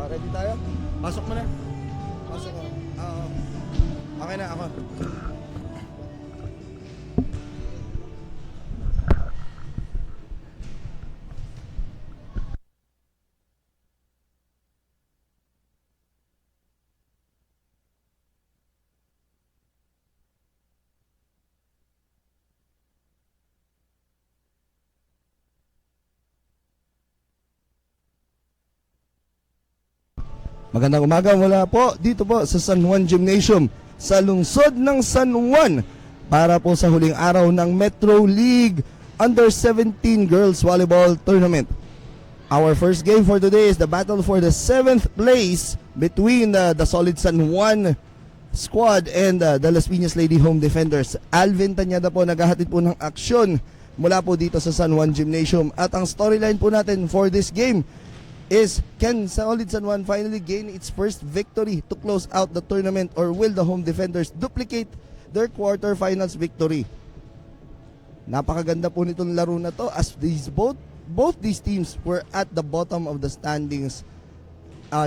Ready tayo? Pasok mo na. Pasok mo. Okay na ako. Magandang umaga mula po dito po sa San Juan Gymnasium sa lungsod ng San Juan para po sa huling araw ng Metro League Under-17 Girls Volleyball Tournament. Our first game for today is the battle for the 7th place between the Solid San Juan squad and the Las Piñas Lady Home Defenders. Alvin Tanyada po naghahatid po ng aksyon mula po dito sa San Juan Gymnasium, at ang storyline po natin for this game is, can Solid San Juan finally gain its first victory to close out the tournament, or will the home defenders duplicate their quarterfinals victory? Napakaganda po nitong laro na to, as both these teams were at the bottom of the standings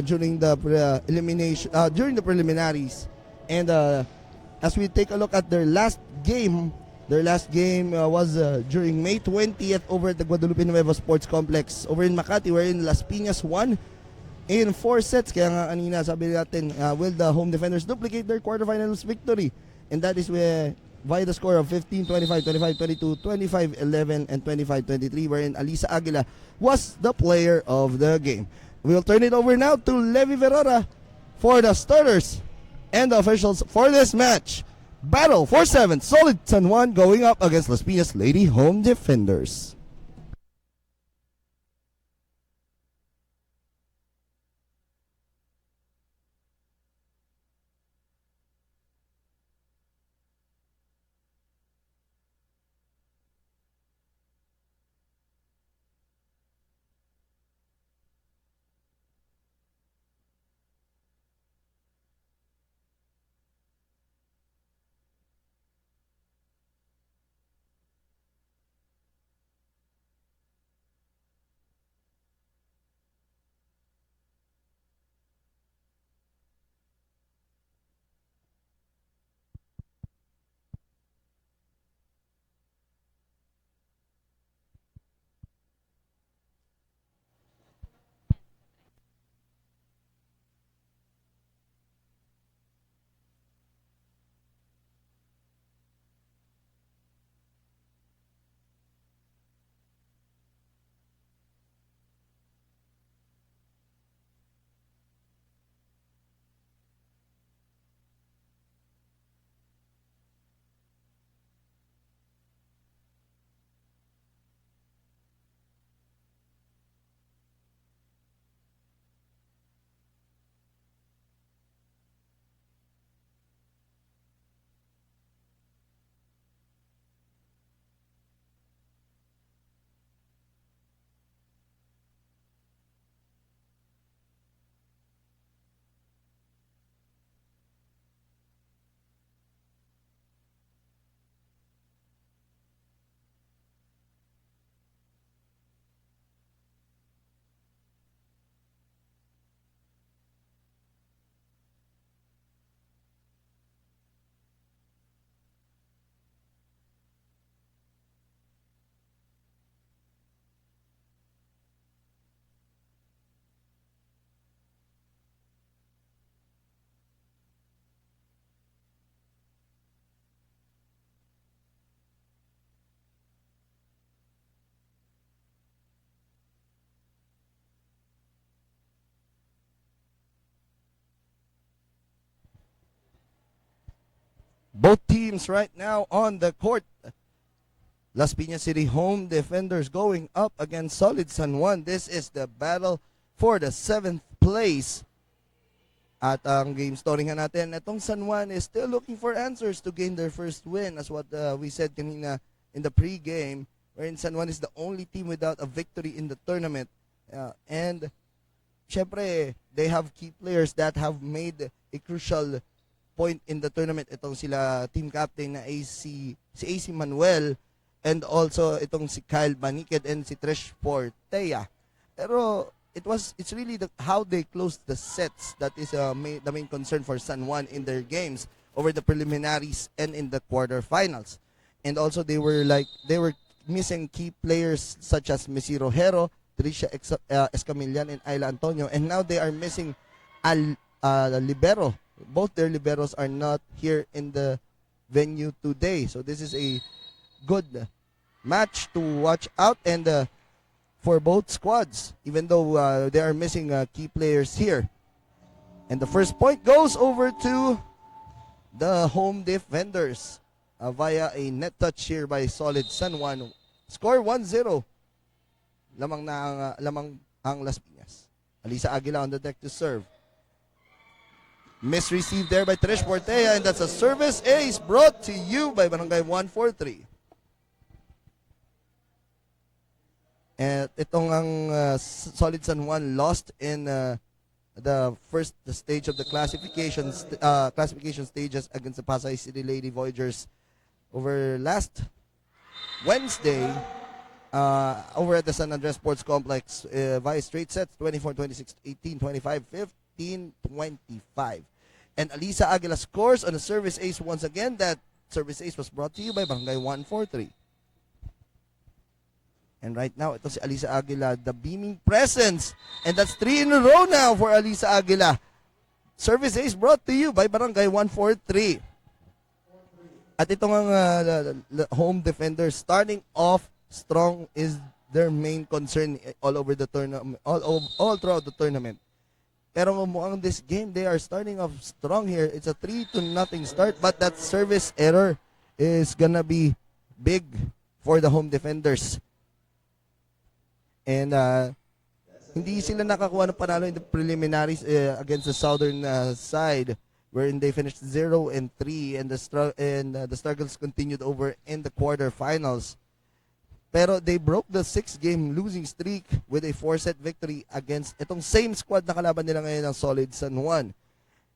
during the preliminaries, and as we take a look at their last game was during May 20th over at the Guadalupe Nueva Sports Complex over in Makati, wherein Las Piñas won in 4 sets. Kaya nga kanina sabi natin, will the home defenders duplicate their quarterfinals victory? And that is via the score of 15-25, 25-22, 25-11, and 25-23, wherein Alisa Aguila was the player of the game. We'll turn it over now to Levi Verora for the starters and the officials for this match. Battle for 7th, Solid San Juan going up against Las Piñas Lady Home Defenders. Both teams right now on the court. Las Piñas City Home Defenders going up against Solid San Juan. This is the battle for the 7th place. At ang game story nga natin, itong San Juan is still looking for answers to gain their first win, as what we said kanina in the pre-game, wherein San Juan is the only team without a victory in the tournament. And syempre, they have key players that have made a crucial point in the tournament. Itong sila team captain na si AC Manuel, and also itong si Kyle Baniked and si Trish Portea. Pero it's really how they closed the sets that is the main concern for San Juan in their games over the preliminaries and in the quarterfinals. And also they were missing key players such as Missy Rojero, Tricia Escamillan, and Ayla Antonio, and now they are missing libero. Both their liberos are not here in the venue today, so this is a good match to watch out, and for both squads, even though they are missing key players here. And the first point goes over to the home defenders via a net touch here by Solid San Juan. Score 1-0. Lamang ang Las Piñas. Alisa Aguila on the deck to serve. Misreceived there by Trish Portea, and that's a service ace brought to you by Barangay 143. And itong ang Solid San Juan lost in the first stage of the classification stages against the Pasay City Lady Voyagers over last Wednesday over at the San Andres Sports Complex via straight sets 24-26, 18-25, 15-25. And Alisa Aguila scores on a service ace once again. That service ace was brought to you by Barangay 143. And right now, ito si Alisa Aguila, the beaming presence. And that's 3 in a row now for Alisa Aguila. Service ace brought to you by Barangay 143. At itong ang home defenders starting off strong is their main concern all over the tournament, all throughout the tournament. Pero mukhang this game, they are starting off strong here. It's a 3-0 start, but that service error is gonna be big for the home defenders. And hindi sila nakakuha ng panalo in the preliminaries against the southern side, wherein they finished 0-3, and the struggles continued over in the quarterfinals. Pero they broke the 6-game losing streak with a 4-set victory against itong same squad na kalaban nila ngayon ng Solid San Juan.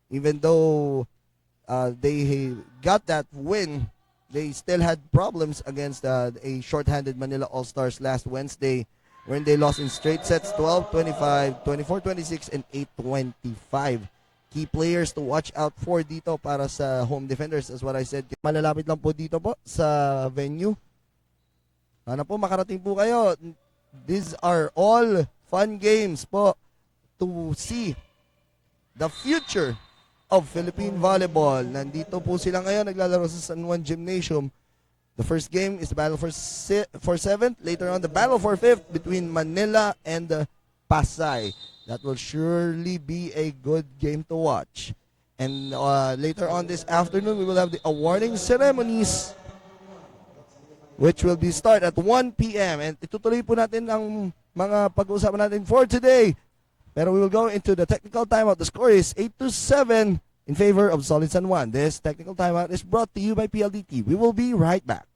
Even though they got that win, they still had problems against a short-handed Manila All-Stars last Wednesday, when they lost in straight sets 12-25, 24-26, and 8-25. Key players to watch out for dito para sa home defenders, as what I said. Malalapit lang po dito po sa venue. Sana po makarating po kayo. These are all fun games po to see the future of Philippine volleyball. Nandito po sila ngayon, naglalaro sa San Juan Gymnasium. The first game is the battle for 7th. Later on, the battle for 5th between Manila and Pasay. That will surely be a good game to watch. And later on this afternoon, we will have the awarding ceremonies, which will be start at 1 p.m. And itutuloy po natin ang mga pag-uusapan natin for today. Pero we will go into the technical timeout. The score is 8-7 in favor of Solid San Juan. This technical timeout is brought to you by PLDT. We will be right back.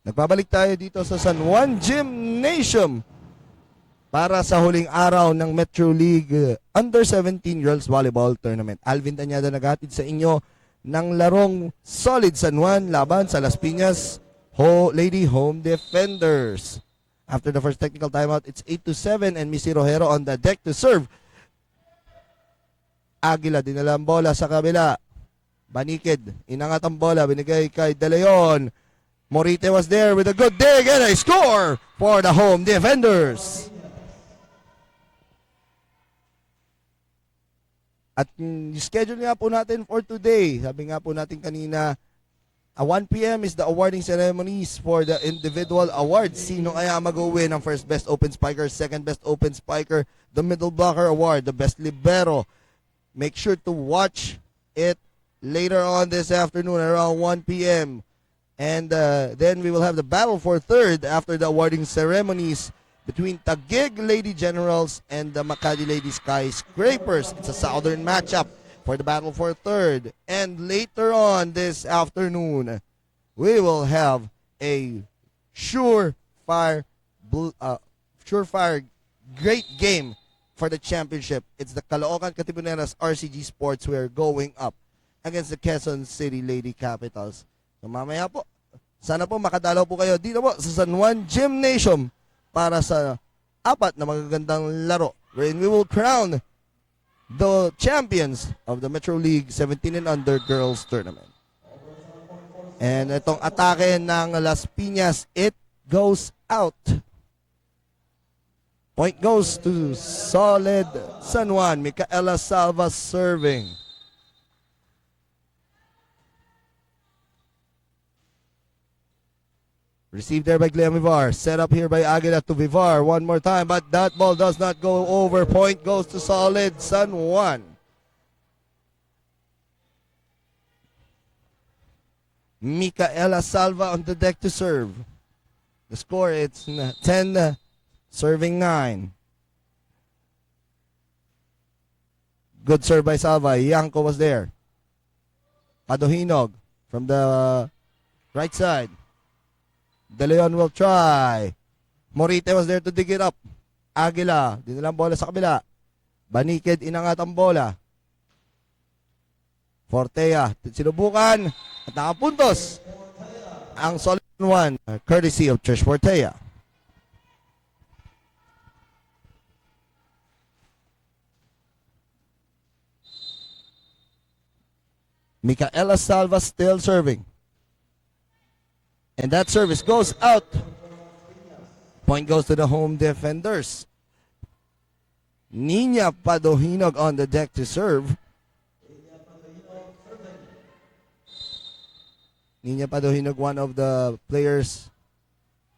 Nagbabalik tayo dito sa San Juan Gymnasium para sa huling araw ng Metro League Under-17 Girls Volleyball Tournament. Alvin Tañada naghatid sa inyo ng larong Solid San Juan laban sa Las Piñas Lady Home Defenders. After the first technical timeout, it's 8-7 and Missy Rojero on the deck to serve. Aguila, dinala ang bola sa kabila. Banikid, inangat ang bola, binigay kay De Leon. Morite was there with a good dig and a score for the home defenders. At schedule nga po natin for today, sabi nga po natin kanina, 1 p.m. is the awarding ceremonies for the individual awards. Sino kaya mag-uwi ng first best open spiker, second best open spiker, the middle blocker award, the best libero. Make sure to watch it later on this afternoon around 1 p.m. And then we will have the battle for third after the awarding ceremonies between Taguig Lady Generals and the Makati Lady Skyscrapers. It's a southern matchup for the battle for third. And later on this afternoon, we will have a surefire great game for the championship. It's the Caloocan Katipuneras RCG Sports. We are going up against the Quezon City Lady Capitals. So mamaya po, sana po makadalaw po kayo dito po sa San Juan Gymnasium para sa apat na magagandang laro wherein we will crown the champions of the Metro League 17 and under girls tournament. And itong atake ng Las Piñas, it goes out. Point goes to Solid San Juan. Micaela Salva serving. Received there by Glenn Vivar. Set up here by Aguila to Vivar. One more time, but that ball does not go over. Point goes to Solid San Juan. Micaela Salva on the deck to serve. The score, it's 10 serving 9. Good serve by Salva. Yanko was there. Padohinog from the right side. De Leon will try. Morite was there to dig it up. Aguila, dinilang bola sa kabila. Banikid, inangat ang bola. Fortea, sinubukan at nakapuntos ang Solid One, courtesy of Trish Fortea. Micaela Salva still serving. And that service goes out. Point goes to the home defenders. Nina Padohinog on the deck to serve. Nina Padohinog, one of the players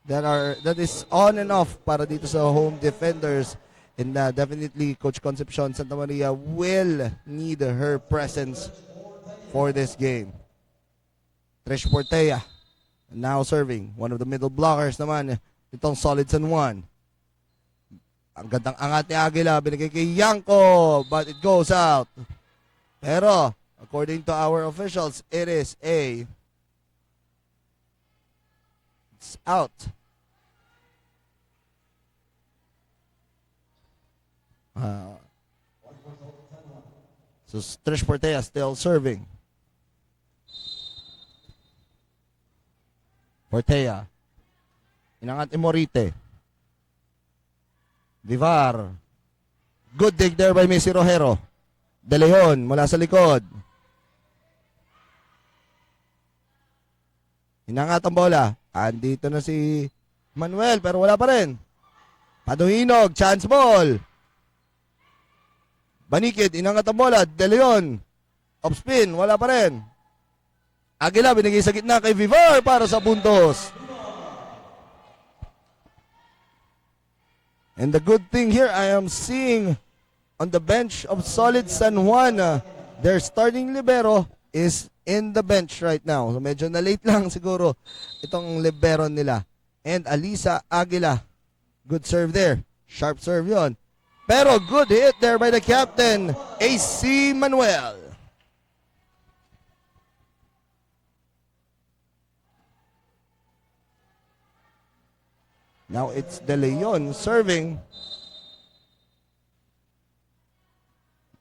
that is on and off para dito sa home defenders. And definitely Coach Concepcion Santa Maria will need her presence for this game. Trish Portea now serving. One of the middle blockers naman, itong Solid San Juan. Ang gandang angat ni Aguila, binigay kay Yanko, but it goes out. Pero, according to our officials, it's out. So, Trish Portea still serving. Portea. Inangat ni Morite. Vivar. Good dig there by Missy Rojero. De Leon mula sa likod. Inangat ang bola. Andito na si Manuel pero wala pa rin. Paduhinog. Chance ball. Banikid. Inangat ang bola. De Leon. Upspin. Wala pa rin. Aguila binigay sa gitna kay Vivar para sa puntos. And the good thing here, I am seeing on the bench of Solid San Juan, their starting libero is in the bench right now. So medyo na late lang siguro itong libero nila. And Alisa Aguila, good serve there. Sharp serve yon. Pero good hit there by the captain, AC Manuel. Now it's De Leon serving.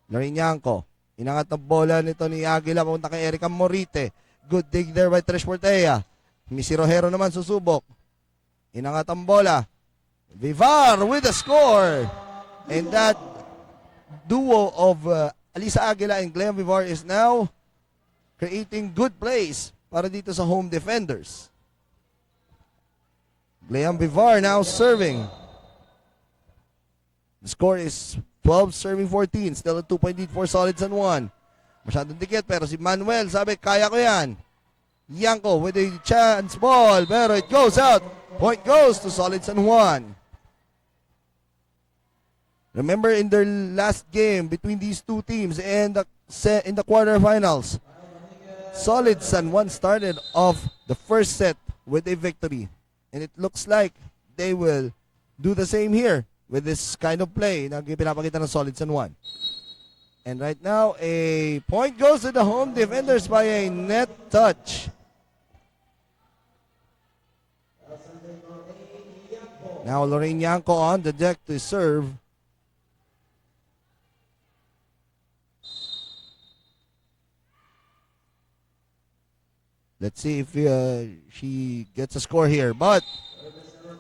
Larinyanko. Inangat ng bola nito ni Aguila papunta kay Erica Morite. Good dig there by Trish Portea. Missy Rojero naman susubok. Inangat ang bola. Vivar with the score. And that duo of Alisa Aguila and Glenn Vivar is now creating good plays para dito sa home defenders. Glenn Vivar now serving. The score is 12 serving 14. Still a 2-point lead for Solid San Juan. Masyadong dikit pero si Manuel sabi kaya ko yan. Yanko with a chance ball pero it goes out. Point goes to Solid San Juan. Remember in their last game between these two teams and in the quarterfinals, Solid San Juan started off the first set with a victory. And it looks like they will do the same here with this kind of play na pinapakita ng Solid San Juan. And right now, a point goes to the home defenders by a net touch. Now Lorraine Yanko on the deck to serve. Let's see if she gets a score here. But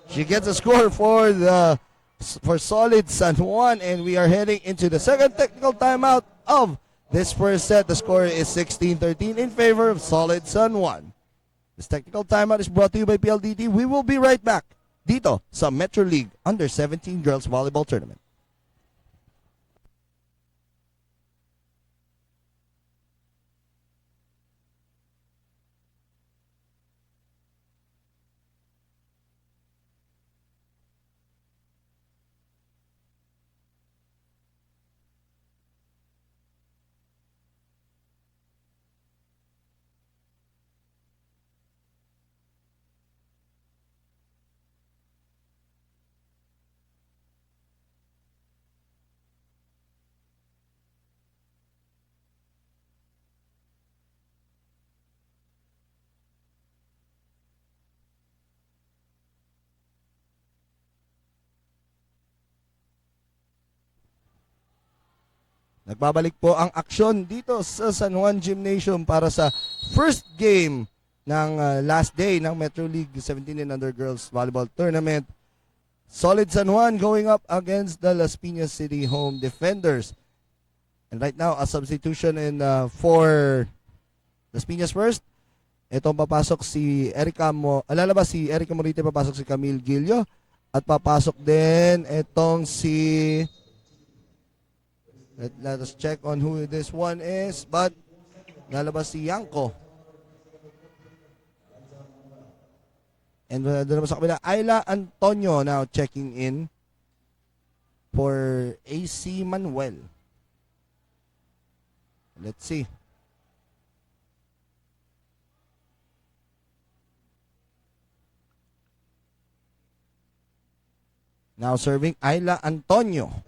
she gets a score for Solid San Juan, and we are heading into the second technical timeout of this first set. The score is 16-13 in favor of Solid San Juan. This technical timeout is brought to you by PLDT. We will be right back dito sa Metro League Under-17 Girls Volleyball Tournament. Nagbabalik po ang aksyon dito sa San Juan Gymnasium para sa first game ng last day ng Metro League 17 and Under Girls Volleyball Tournament. Solid San Juan going up against the Las Piñas City home defenders. And right now, a substitution for Las Piñas first. Itong papasok si lalabas si Erica Morite, papasok si Camille Gillo. At papasok din itong si... Let us check on who this one is. But, lalabas si Yanko. And doon naman sa kabila, Ayla Antonio now checking in for AC Manuel. Let's see. Now serving Ayla Antonio.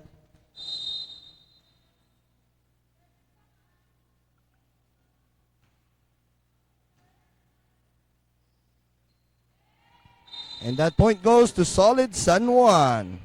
And that point goes to Solid San Juan.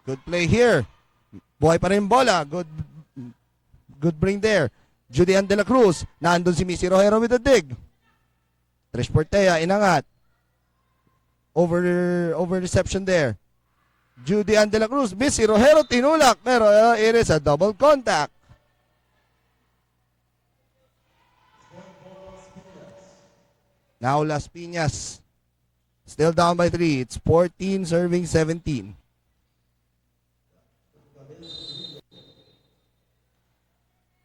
Good play here. Buhay pa rin bola. Good bring there. Julian De La Cruz. Nandun si Missy Rojero with the dig. Trish Portea, inangat. Over reception there. Julian De La Cruz. Missy Rojero tinulak. Pero it is a double contact. Now Las Piñas. Still down by 3. It's 14 serving 17.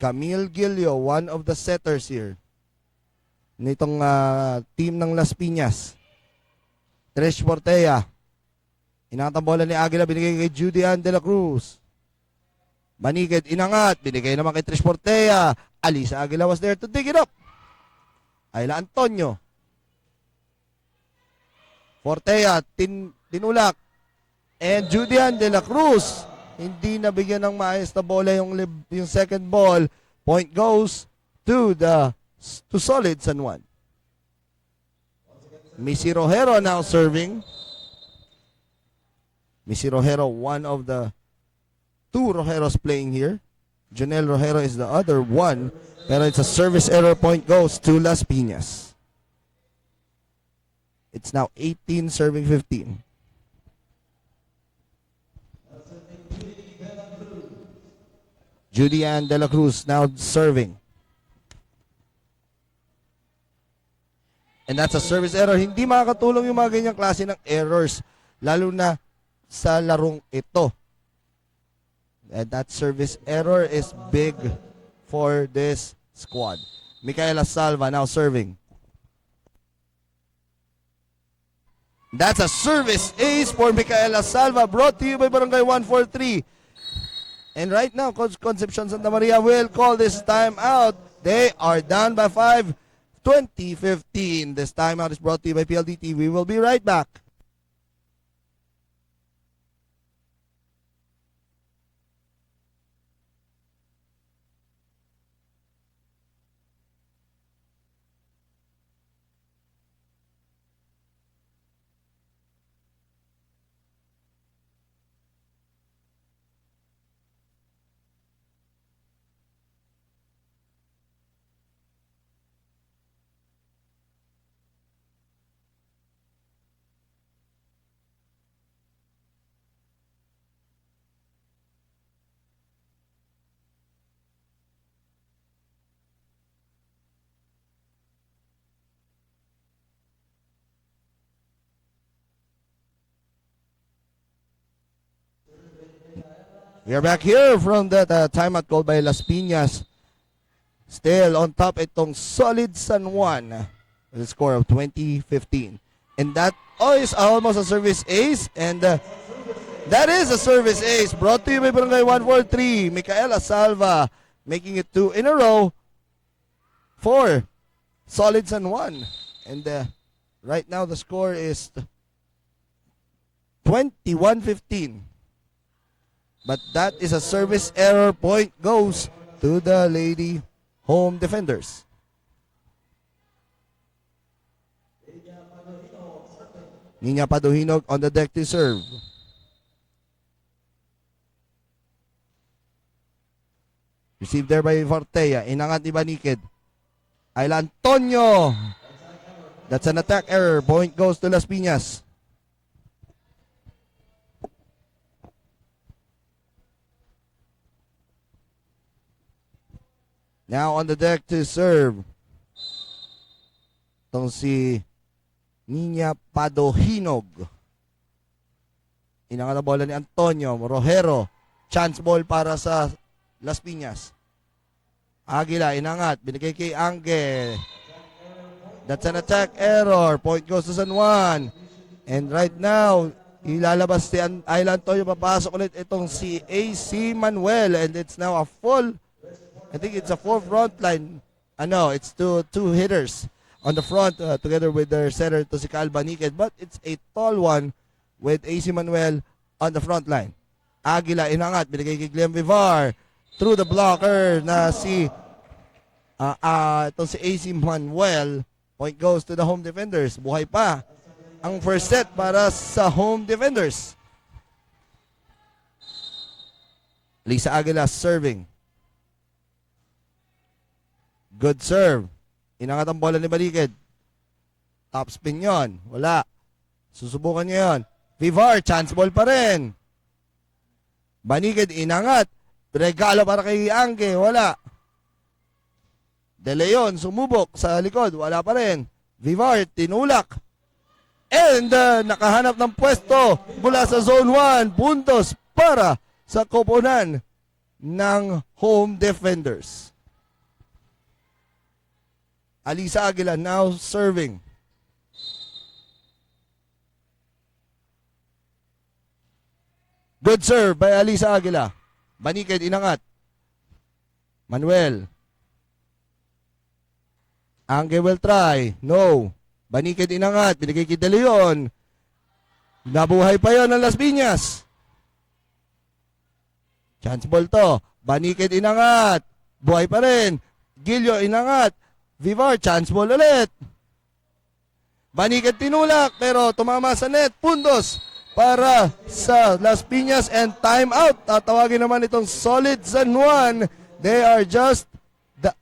Camille Gillo, one of the setters here nitong team ng Las Piñas. Trish Portea. Inangat ang bola ni Aguila, binigay kay Judy Ann De La Cruz. Maniked, inangat, binigay naman kay Trish Portea. Alisa Aguila was there to dig it up. Ayla Antonio. Portea, tinulak. And Judy Ann De La Cruz. Hindi nabigyan ng maayos na bola yung second ball. Point goes to Solid San Juan. Missy Rojero now serving. Missy Rojero, one of the two Rojeros playing here. Janelle Rojero is the other one. Pero it's a service error. Point goes to Las Piñas. It's now 18 serving 15. Judy Ann De La Cruz now serving. And that's a service error. Hindi makakatulong yung mga ganyang klase ng errors, lalo na sa larong ito. And that service error is big for this squad. Micaela Salva now serving. That's a service ace for Micaela Salva, brought to you by Barangay 143. And right now, Coach Concepcion Santa Maria will call this time out. They are down by 5, 20-15. This timeout is brought to you by PLDT. We will be right back. We are back here from that timeout called by Las Piñas. Still on top itong solid San Juan with a score of 20-15. And that is almost a service ace. And that is a service ace brought to you by Barangay 143. Micaela Salva making it 2 in a row for solid San Juan. And right now the score is 21-15. But that is a service error. Point goes to the Lady Home Defenders. Nina Paduhinog on the deck to serve. Received there by Fortea. Inangat ni Banikid. Ayla Antonio. That's an attack error. Point goes to Las Piñas. Now on the deck to serve. Itong si Nina Paduhinog. Inangat na bola ni Antonio Rojero. Chance ball para sa Las Piñas. Aguila, inangat. Binigay kay Angge. That's an attack error. Point goes to San Juan. And right now, ilalabas si Ayla Antonio. Papasok ulit itong si AC Manuel. And it's now a full, I think it's a full front line. No, it's two hitters on the front together with their center to si Kyle Banikid. But it's a tall one with AC Manuel on the front line. Aguila, inangat. Binigay kay Glenn Vivar. Through the blocker na si itong si AC Manuel. Point goes to the home defenders. Buhay pa ang first set para sa home defenders. Lisa Aguila serving. Good serve. Inangat ang bola ni Balikid. Top spin yon. Wala. Susubukan niya yon. Vivar, chance ball pa rin. Banikid, inangat. Regalo para kay Angge. Wala. De Leon, sumubok sa likod. Wala pa rin. Vivar, tinulak. And nakahanap ng pwesto mula sa Zone 1. Puntos para sa koponan ng home defenders. Alisa Aguila now serving. Good serve by Alisa Aguila. Banikid, inangat. Manuel. Angge will try. No. Banikid, inangat. Binigay kay De Leon. Nabuhay pa yon ng Las Piñas. Chance ball to. Banikid, inangat. Buhay pa rin. Gilio, inangat. Vivar, chance ball ulit. Banikid, tinulak. Pero tumama sa net. Puntos para sa Las Piñas and time out. Tatawagin naman itong solid San Juan. They are just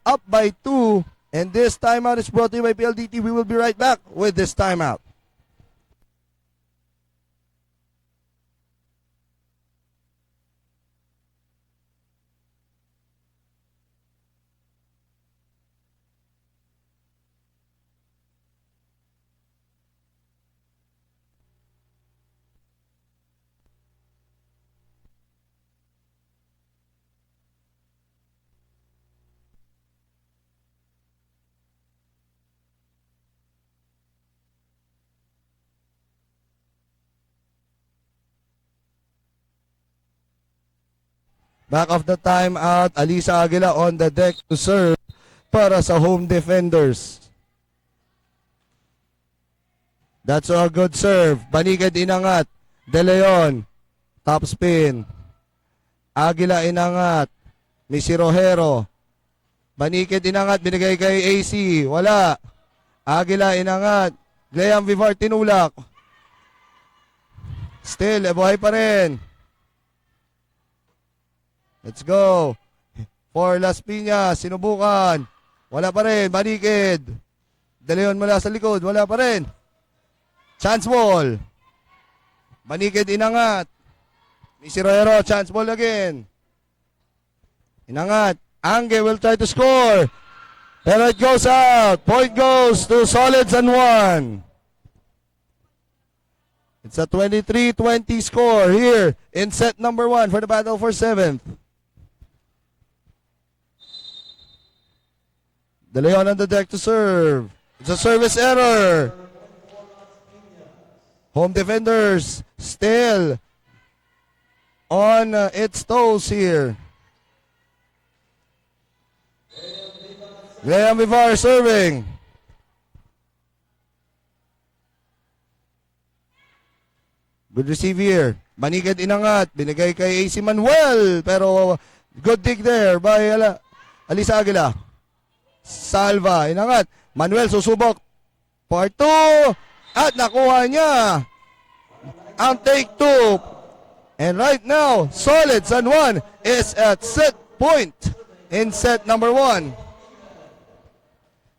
up by 2. And this timeout is brought to you by PLDT. We will be right back with this timeout. Back of the timeout, Alisa Aguila on the deck to serve para sa home defenders. That's a good serve. Banikid inangat. De Leon. Top spin. Aguila inangat. Missy Rojero. Banikid inangat. Binigay kay AC. Wala. Aguila inangat. Gleam Vivar tinulak. Still, buhay pa rin. Let's go. For Las Piñas. Sinubukan. Wala pa rin. Banikid. De Leon mula sa likod. Wala pa rin. Chance ball. Banikid inangat. Missy Rojero, chance ball again. Inangat. Angge will try to score. Pero it goes out. Point goes to Solid San Juan. It's a 23-20 score here in set number 1 for the battle for 7th. De Leon on the deck to serve. It's a service error. Home defenders still on its toes here. Graham Vivar serving. Good receive here. Banikid inangat. Binigay kay AC Manuel. Pero good dig there by Alisa Aguila. Salva inangat. Manuel susubok. Part 2. At nakuha niya ang take 2. And right now, Solid San Juan is at set point in set number 1.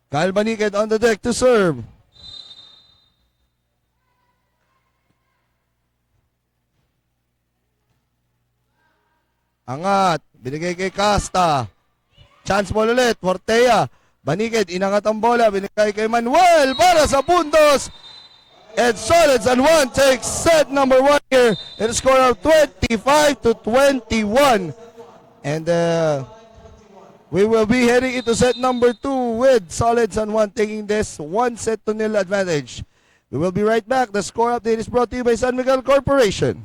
Kyle Banikid on the deck to serve. Angat. Binigay kay Casta. Chance ball ulit. Fortea. Banikid. Inangat ang bola. Binigay kay Manuel para sa puntos. And Solid San Juan takes set number 1 here in a score of 25-21. And we will be heading into set number 2 with Solid San Juan taking this 1-0 advantage. We will be right back. The score update is brought to you by San Miguel Corporation.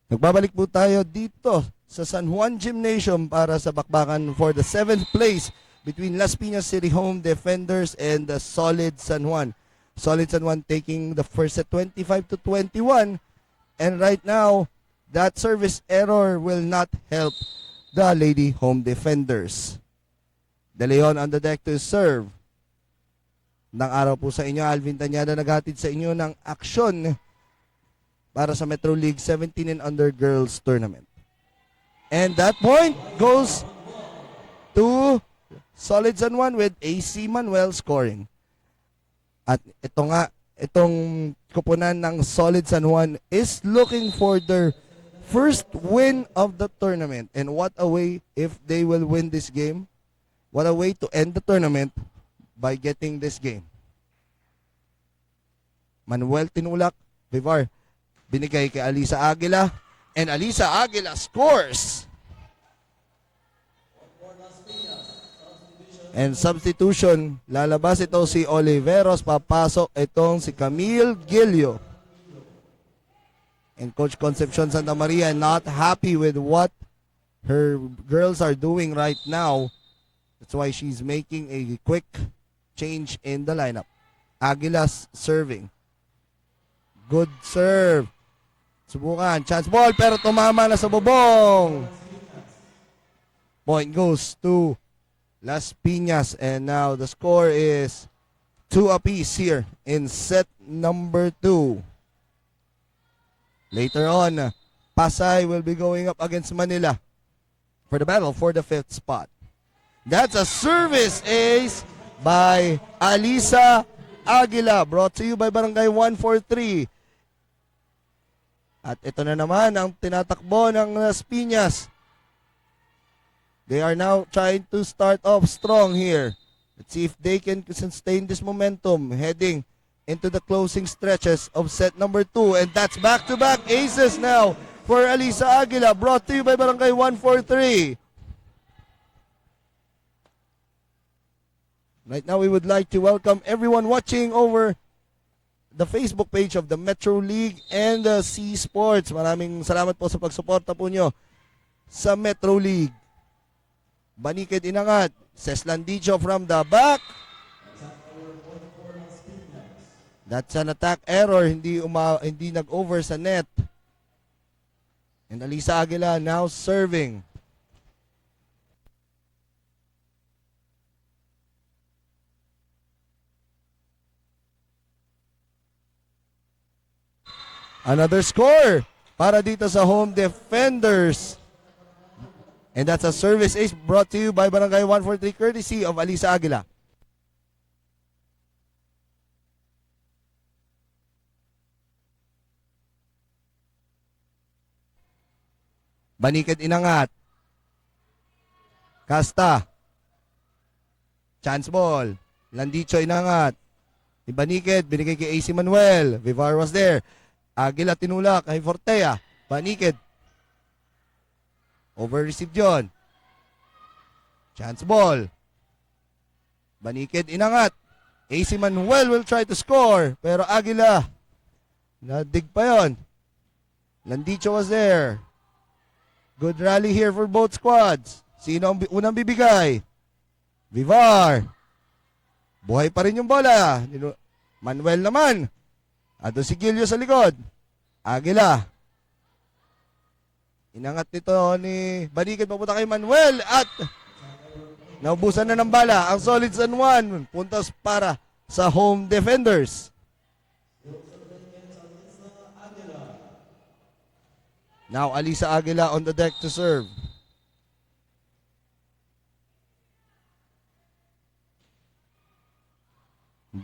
Nagbabalik po tayo dito sa San Juan Gymnasium para sa bakbakan for the 7th place between Las Piñas City Home Defenders and the Solid San Juan. Solid San Juan taking the first set 25-21, and right now that service error will not help the Lady Home Defenders. De Leon on the deck to serve. Nang araw po sa inyo, Alvin Tanyada naghatid sa inyo ng aksyon para sa Metro League 17 and under girls tournament. And that point goes to Solid San Juan with AC Manuel scoring. At ito nga, itong kupunan ng Solid San Juan is looking for their first win of the tournament. And what a way if they will win this game. What a way to end the tournament by getting this game. Manuel tinulak, Vivar, binigay kay Alisa Aguila, and Alisa Aguila scores. And substitution, lalabas ito si Oliveros, papasok itong si Camille Gilio. And Coach Concepcion Santa Maria not happy with what her girls are doing right now. That's why she's making a quick change in the lineup. Aguilas serving. Good serve. Subukan. Chance ball pero tumama na sa bubong. Point goes to Las Piñas, and now the score is 2 apiece here in set number 2. Later on, Pasay will be going up against Manila for the battle for the 5th spot. That's a service ace by Alisa Aguila, brought to you by Barangay 143. At ito na naman ang tinatakbo ng Las Piñas. They are now trying to start off strong here. Let's see if they can sustain this momentum heading into the closing stretches of set number 2. And that's back-to-back aces now for Alisa Aguila, brought to you by Barangay 143. Right now, we would like to welcome everyone watching over the Facebook page of the Metro League and the Csports. Maraming salamat po sa pagsuporta po nyo sa Metro League. Banikid inangat. Seslandicho from the back. That's an attack error. Hindi nag-over sa net. And Alisa Aguila now serving. Another score para dito sa Home Defenders. And that's a service ace brought to you by Barangay 143 courtesy of Alisa Aguila. Banikid inangat. Casta. Chance ball. Landicho inangat. Banikid, binigay kay AC Manuel. Vivar was there. Aguila tinulak kay Fortea. Banikid. Over-received yun. Chance ball. Banikid inangat. AC Manuel will try to score. Pero Aguila, nadig pa yun. Landicho was there. Good rally here for both squads. Sino ang unang bibigay? Vivar. Buhay pa rin yung bola. Manuel naman. Ado si Gilio sa likod. Aguila. Inangat nito ni Banikid papunta kay Manuel at naubusan na ng bala ang Solid San Juan. Puntos para sa Home Defenders. Now Alisa Aguila on the deck to serve.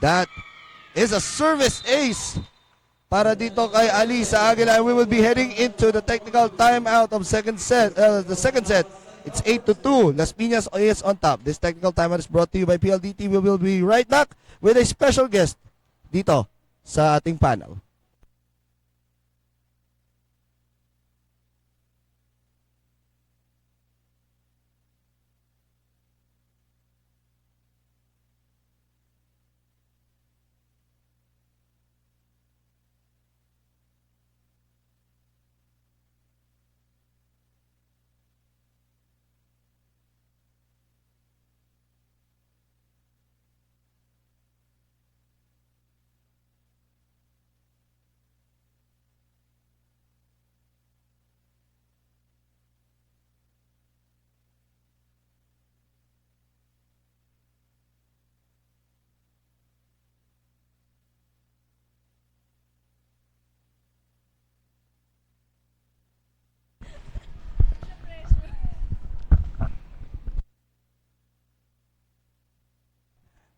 That is a service ace para dito kay Alisa Aguila. We will be heading into the technical timeout of second set. The second set, it's 8-2. Las Piñas is on top. This technical timeout is brought to you by PLDT. We will be right back with a special guest dito sa ating panel.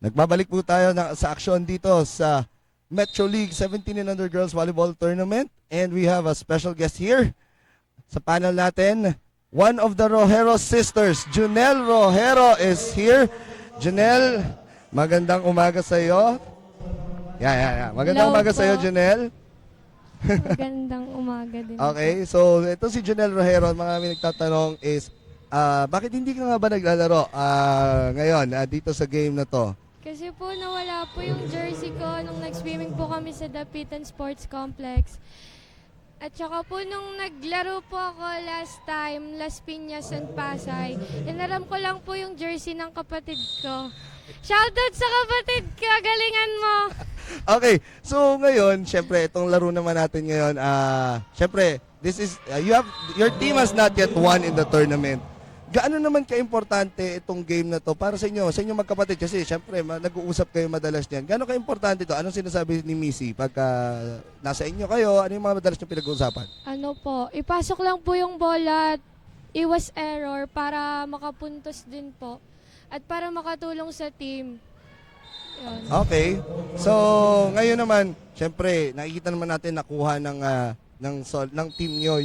Nagbabalik po tayo sa aksyon dito sa Metro League 17 and under Girls Volleyball Tournament. And we have a special guest here sa panel natin. One of the Rojero sisters, Junel Rojero is here. Junel, magandang umaga sa iyo. Magandang umaga sa iyo, Junel. Magandang umaga din. Okay, so ito si Junel Rojero. Mga may nagtatanong is, bakit hindi ka nga ba naglalaro ngayon dito sa game na to? Kasi po nawala po yung jersey ko nung nag-swimming po kami sa Csports Complex. At saka po nung naglaro po ako last time, Las Piñas and Pasay, inaram ko lang po yung jersey ng kapatid ko. Shoutout sa kapatid ko, galingan mo! Okay, so ngayon, syempre, itong laro naman natin ngayon, syempre, this is, your team has not yet won in the tournament. Gaano naman ka-importante itong game na to para sa inyo magkapatid? Kasi syempre, nag-uusap kayo madalas niyan. Gaano ka-importante ito? Anong sinasabi ni Missy pagka nasa inyo kayo? Ano yung mga madalas nyo pinag-uusapan? Ano po, ipasok lang po yung bola at iwas error para makapuntos din po. At para makatulong sa team. Yun. Okay. So, ngayon naman, syempre, nakikita naman natin nakuha ng team nyo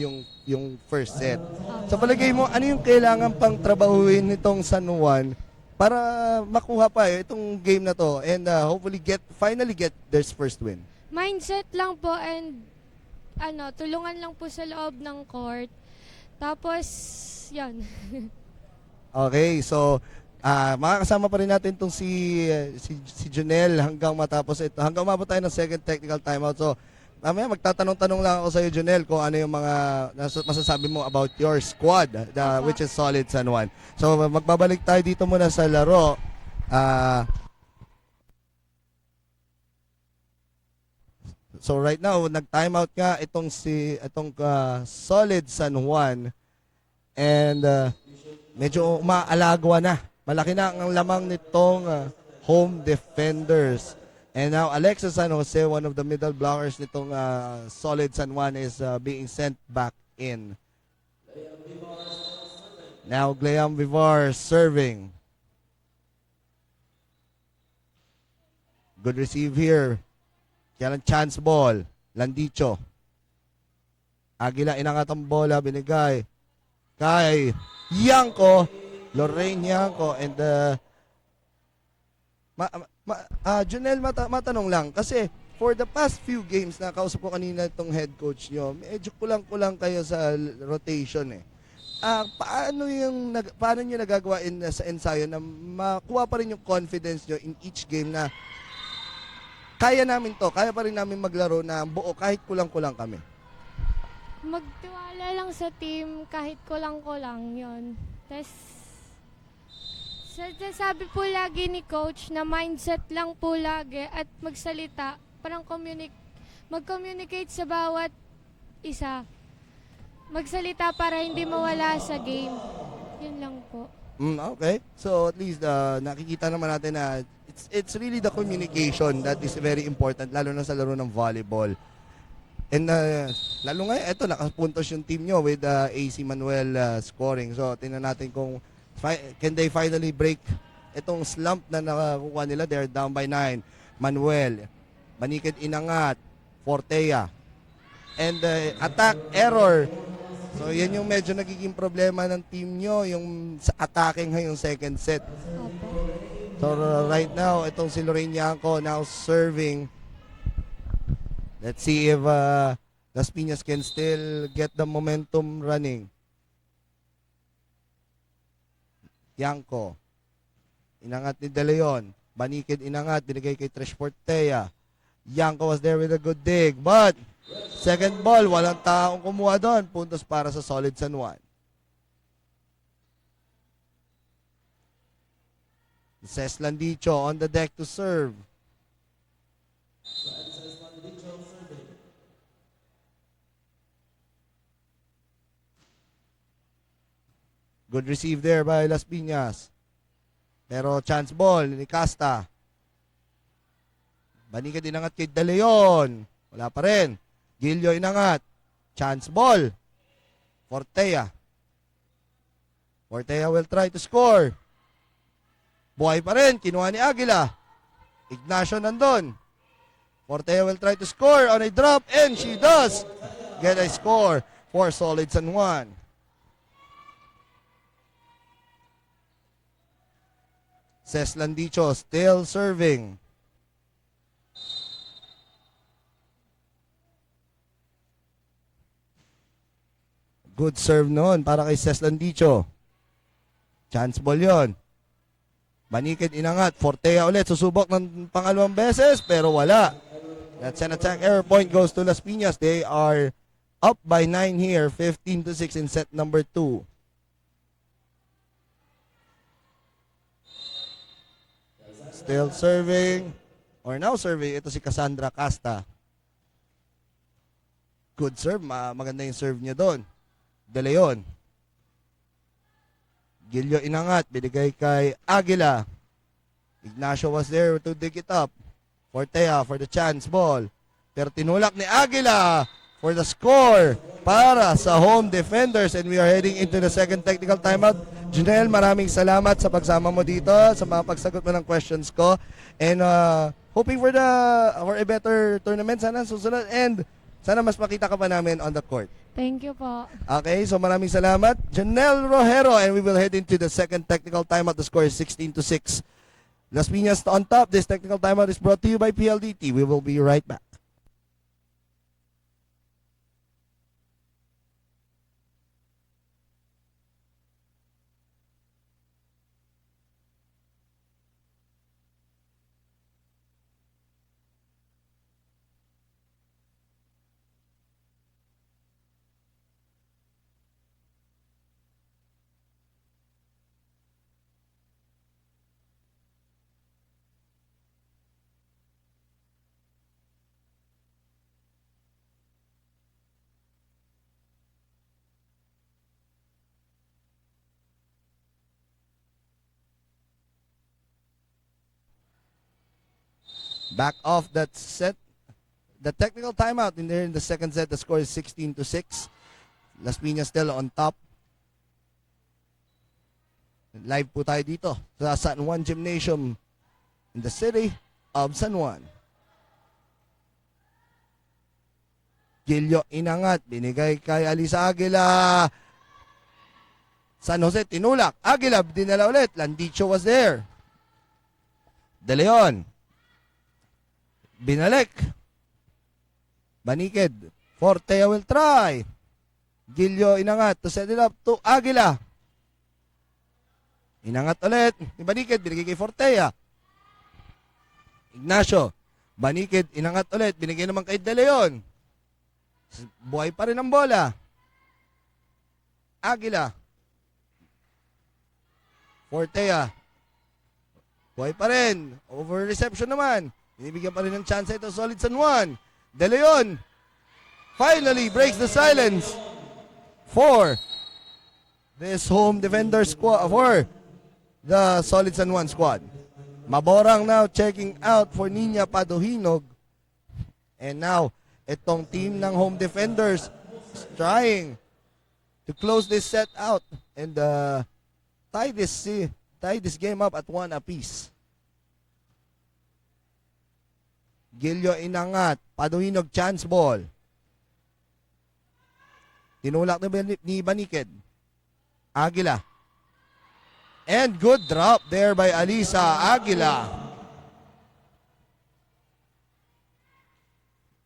yung first set. Sa palagay mo, ano yung kailangan pang trabahuin nitong San Juan para makuha pa itong game na to and hopefully finally get their first win? Mindset lang po and tulungan lang po sa loob ng court. Tapos, yan. Okay, so makakasama pa rin natin itong si Junel hanggang matapos ito. Hanggang umabot tayo ng second technical timeout. So, mamaya magtatanong-tanong lang ako sa iyo, Junel, kung ano yung mga masasabi mo about your squad, which is solid San Juan. So, magbabalik tayo dito muna sa laro. So, right now, nag-timeout nga itong solid San Juan. And medyo umaalagwa na. Malaki na ang lamang nitong home defenders. And now, Alexis San Jose, one of the middle blockers nitong solid San Juan, is being sent back in. Now, Gleam Vivar serving. Good receive here. Kaya chance ball. Landicho. Aguila inangat ang bola, binigay kay Yanko. Lorraine Yanko. And Junel, matanong lang, kasi for the past few games na kausap ko kanina itong head coach nyo, medyo kulang-kulang kayo sa rotation eh. Paano nyo nagagawa sa ensayo na makuha pa rin yung confidence nyo in each game na kaya pa rin namin maglaro na buo kahit kulang-kulang kami? Magtiwala lang sa team kahit kulang-kulang yon. Tapos, sabi po lagi ni coach na mindset lang po lagi at magsalita, parang mag-communicate sa bawat isa. Magsalita para hindi mawala sa game. Yun lang po. Okay. So at least nakikita naman natin na it's really the communication that is very important, lalo na sa laro ng volleyball. And lalo ngayon, eto, nakapuntos yung team nyo with AC Manuel scoring. So tingnan natin kung can they finally break itong slump na nakakuha nila. They're down by 9. Manuel, Banikid inangat, Fortea. And attack error. So yan yung medyo nagiging problema ng team nyo, yung sa attacking ngayong second set. So right now, itong si Lorraine Yanko now serving. Let's see if Las Piñas can still get the momentum running. Yanko. Inangat ni De Leon. Banikid inangat. Binigay kay Trish Fortea. Yanko was there with a good dig. But, second ball, walang taong kumuha doon. Puntos para sa solid San Juan. Ces Landicho on the deck to serve. Good receive there by Las Piñas. Pero chance ball ni Casta. Banikid inangat kay De Leon. Wala pa rin. Gilio inangat. Chance ball. Fortea. Fortea will try to score. Buhay pa rin. Kinuha ni Aguila. Ignacio nandun. Fortea will try to score on a drop, and she does get a score for Solid San Juan. Ces Landicho still serving. Good serve noon para kay Ces Landicho. Chance ball yun. Banikid inangat. Fortea ulit. Susubok ng pangalawang beses pero wala. That's an attack error. Point goes to Las Piñas. They are up by 9 here. 15-6 in set number 2. Still serving. Or now serving. Ito si Cassandra Casta. Good serve. Maganda yung serve niya doon. De Leon. Gilio inangat. Binigay kay Aguila. Ignacio was there to dig it up. Fortea for the chance ball. Pero tinulak ni Aguila for the score para sa home defenders. And we are heading into the second technical timeout. Junel, maraming salamat sa pagsama mo dito, sa mga pagsagot mo ng questions ko. And hoping for a better tournament sana susunod. And sana mas makita ka pa namin on the court. Thank you po. Okay, so maraming salamat. Janelle Rojero, and we will head into the second technical timeout. The score is 16-6. Las Piñas on top. This technical timeout is brought to you by PLDT. We will be right back. Back off that set. The technical timeout in there in the second set. The score is 16-6. Las Piñas still on top. Live po tayo dito sa San Juan Gymnasium in the city of San Juan. Gilio inangat. Binigay kay Alisa Aguila. San Jose tinulak. Aguila dinala ulit. Landicho was there. De Leon. Binalik. Banikid. Fortea will try. Gilio inangat to set it up to Aguila. Inangat ulit. Banikid. Binigay kay Fortea. Ignacio. Banikid. Inangat ulit. Binigay naman kay De Leon. Buhay pa rin ang bola. Aguila. Fortea. Buhay pa rin. Over reception naman. Binibigyan pa rin ng chance ito. Solid San Juan. De Leon finally breaks the silence for this home defender squad, for the Solid San Juan squad. Maborang now checking out for Nina Paduhinog. And now, itong team ng home defenders is trying to close this set out and tie this game up at 1 apiece. Gilio inangat. Paduhinog chance ball. Tinulak ni Banikid. Aguila. And good drop there by Alisa Aguila.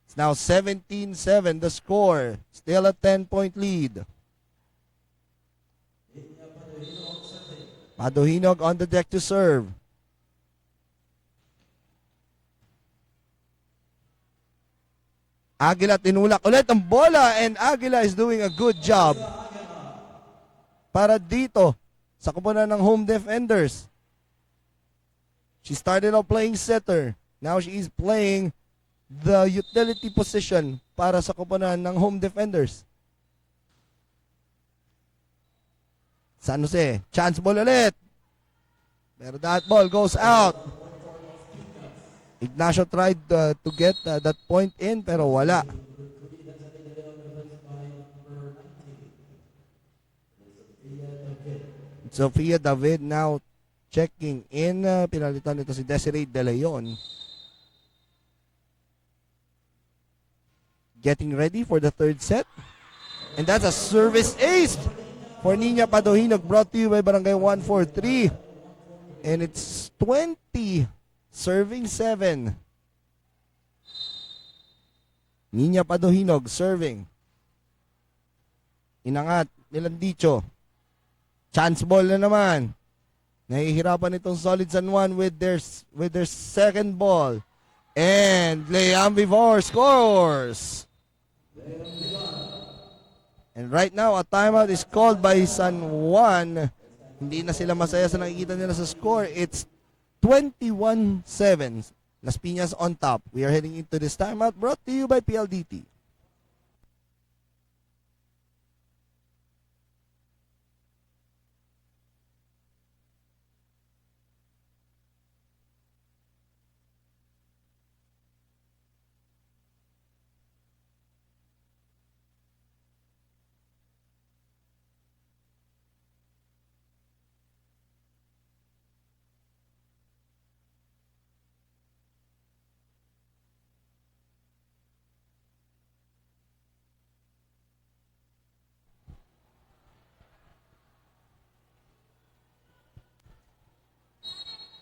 It's now 17-7 the score. Still a 10-point lead. Paduhinog on the deck to serve. Aguila tinulak ulit ang bola and Aguila is doing a good job para dito sa kupunan ng home defenders. She started off playing setter. Now she is playing the utility position para sa kupunan ng home defenders. San Jose, chance ball ulit. Pero that ball goes out. Ignacio tried to get that point in pero wala. Sofia David now checking in. Pinalitan nito si Desiree De Leon. Getting ready for the third set. And that's a service ace for Nina Padohinog, brought to you by Barangay 143. And it's 20 serving 7. Nina Padohinog serving. Inangat, Nilandicho. Chance ball na naman. Nahihirapan itong Solid San Juan with their second ball. And Leam Vivor scores. And right now, a timeout is called by San Juan. Hindi na sila masaya sa nakikita nila sa score. It's 21-7. Las Piñas on top. We are heading into this timeout brought to you by PLDT.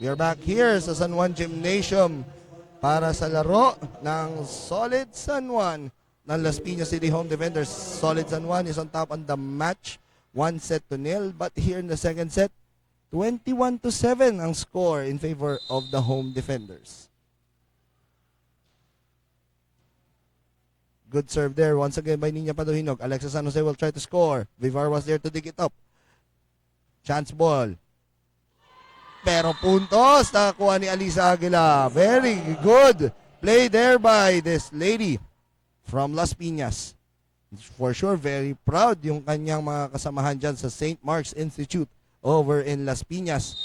We are back here sa San Juan Gymnasium para sa laro ng Solid San Juan ng Las Piñas City Home Defenders. Solid San Juan is on top on the match, 1-0. But here in the second set, 21-7 ang score in favor of the home defenders. Good serve there once again by Nina Padohinog. Alexa San Jose will try to score. Vivar was there to dig it up. Chance ball. Pero puntos nakakuha ni Alisa Aguila. Very good play there by this lady from Las Piñas. For sure, very proud yung kanyang mga kasamahan dyan sa St. Mark's Institute over in Las Piñas.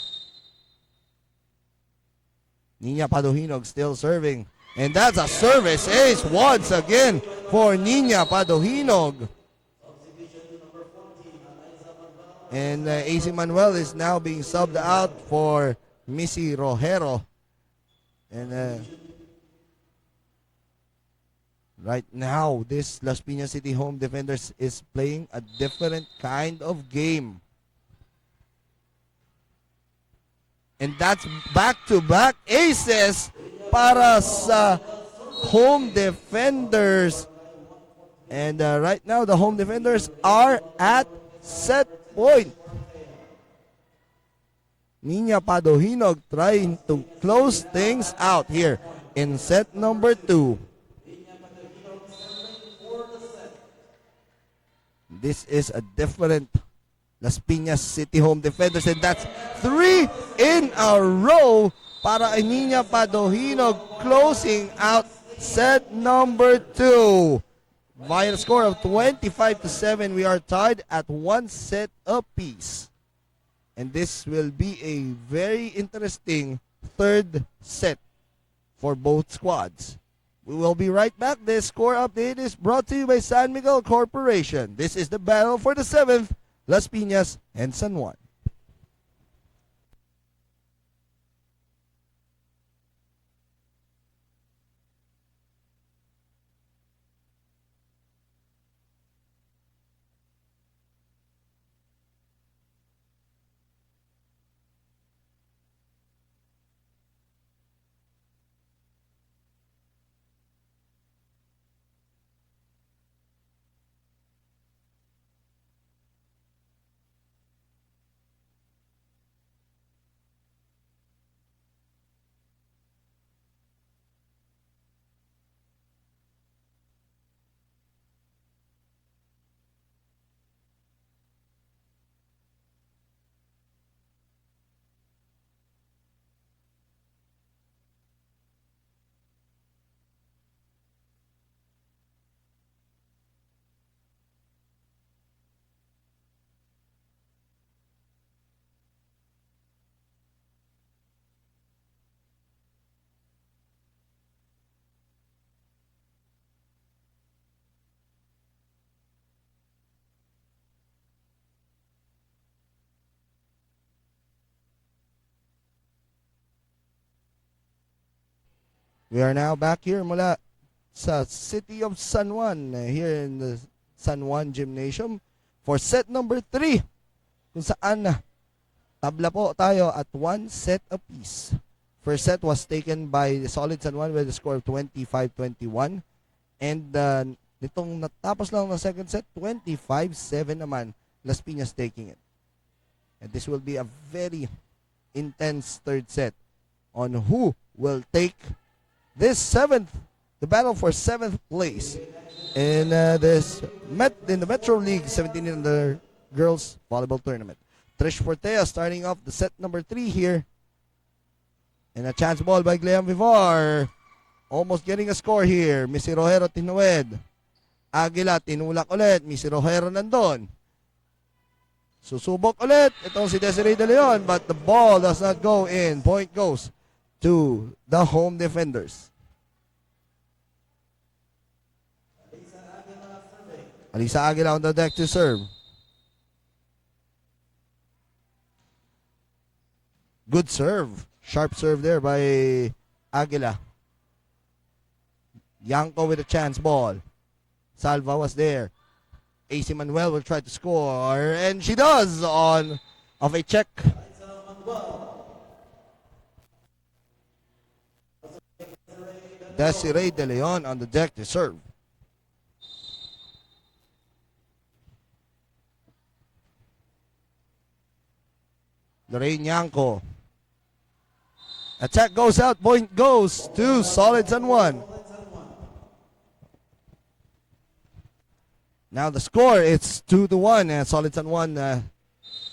Nina Padohinog still serving. And that's a service ace once again for Nina Padohinog. And AC Manuel is now being subbed out for Missy Rojero. And right now, this Las Piñas City Home Defenders is playing a different kind of game. And that's back-to-back aces para sa home defenders. And right now, the home defenders are at set point. Nina Padohinog trying to close things out here in set number 2. This is a different Las Piñas City Home Defenders, and that's 3 in a row para kay Nina Padohinog, closing out set number 2. Via a score of 25-7, we are tied at 1 set apiece. And this will be a very interesting third set for both squads. We will be right back. This score update is brought to you by San Miguel Corporation. This is the battle for the 7th, Las Piñas and San Juan. We are now back here mula sa City of San Juan, here in the San Juan Gymnasium for set number 3, kung saan tabla po tayo at 1 set apiece. First set was taken by the Solid San Juan with a score of 25-21, and nitong natapos lang ng second set, 25-7 naman, Las Piñas taking it. And this will be a very intense third set on who will take this the battle for 7th place in the Metro League 17 in the Girls Volleyball Tournament. Trish Fortea starting off the set number 3 here. And a chance ball by Gleam Vivar. Almost getting a score here. Missy Rojero tinuwid. Aguila tinulak ulit. Missy Rojero nandun. Susubok ulit. Itong si Desiree De Leon, but the ball does not go in. Point goes to the home defenders. Alisa Aguila on the deck to serve. Good serve. Sharp serve there by Aguila. Yanko with a chance ball. Salva was there. AC Manuel will try to score, and she does on of a check. Desiree De Leon on the deck to serve. Lorraine Yanko. Attack goes out. Point goes to Solid San Juan. Now the score, it's 2-1, and Solid San Juan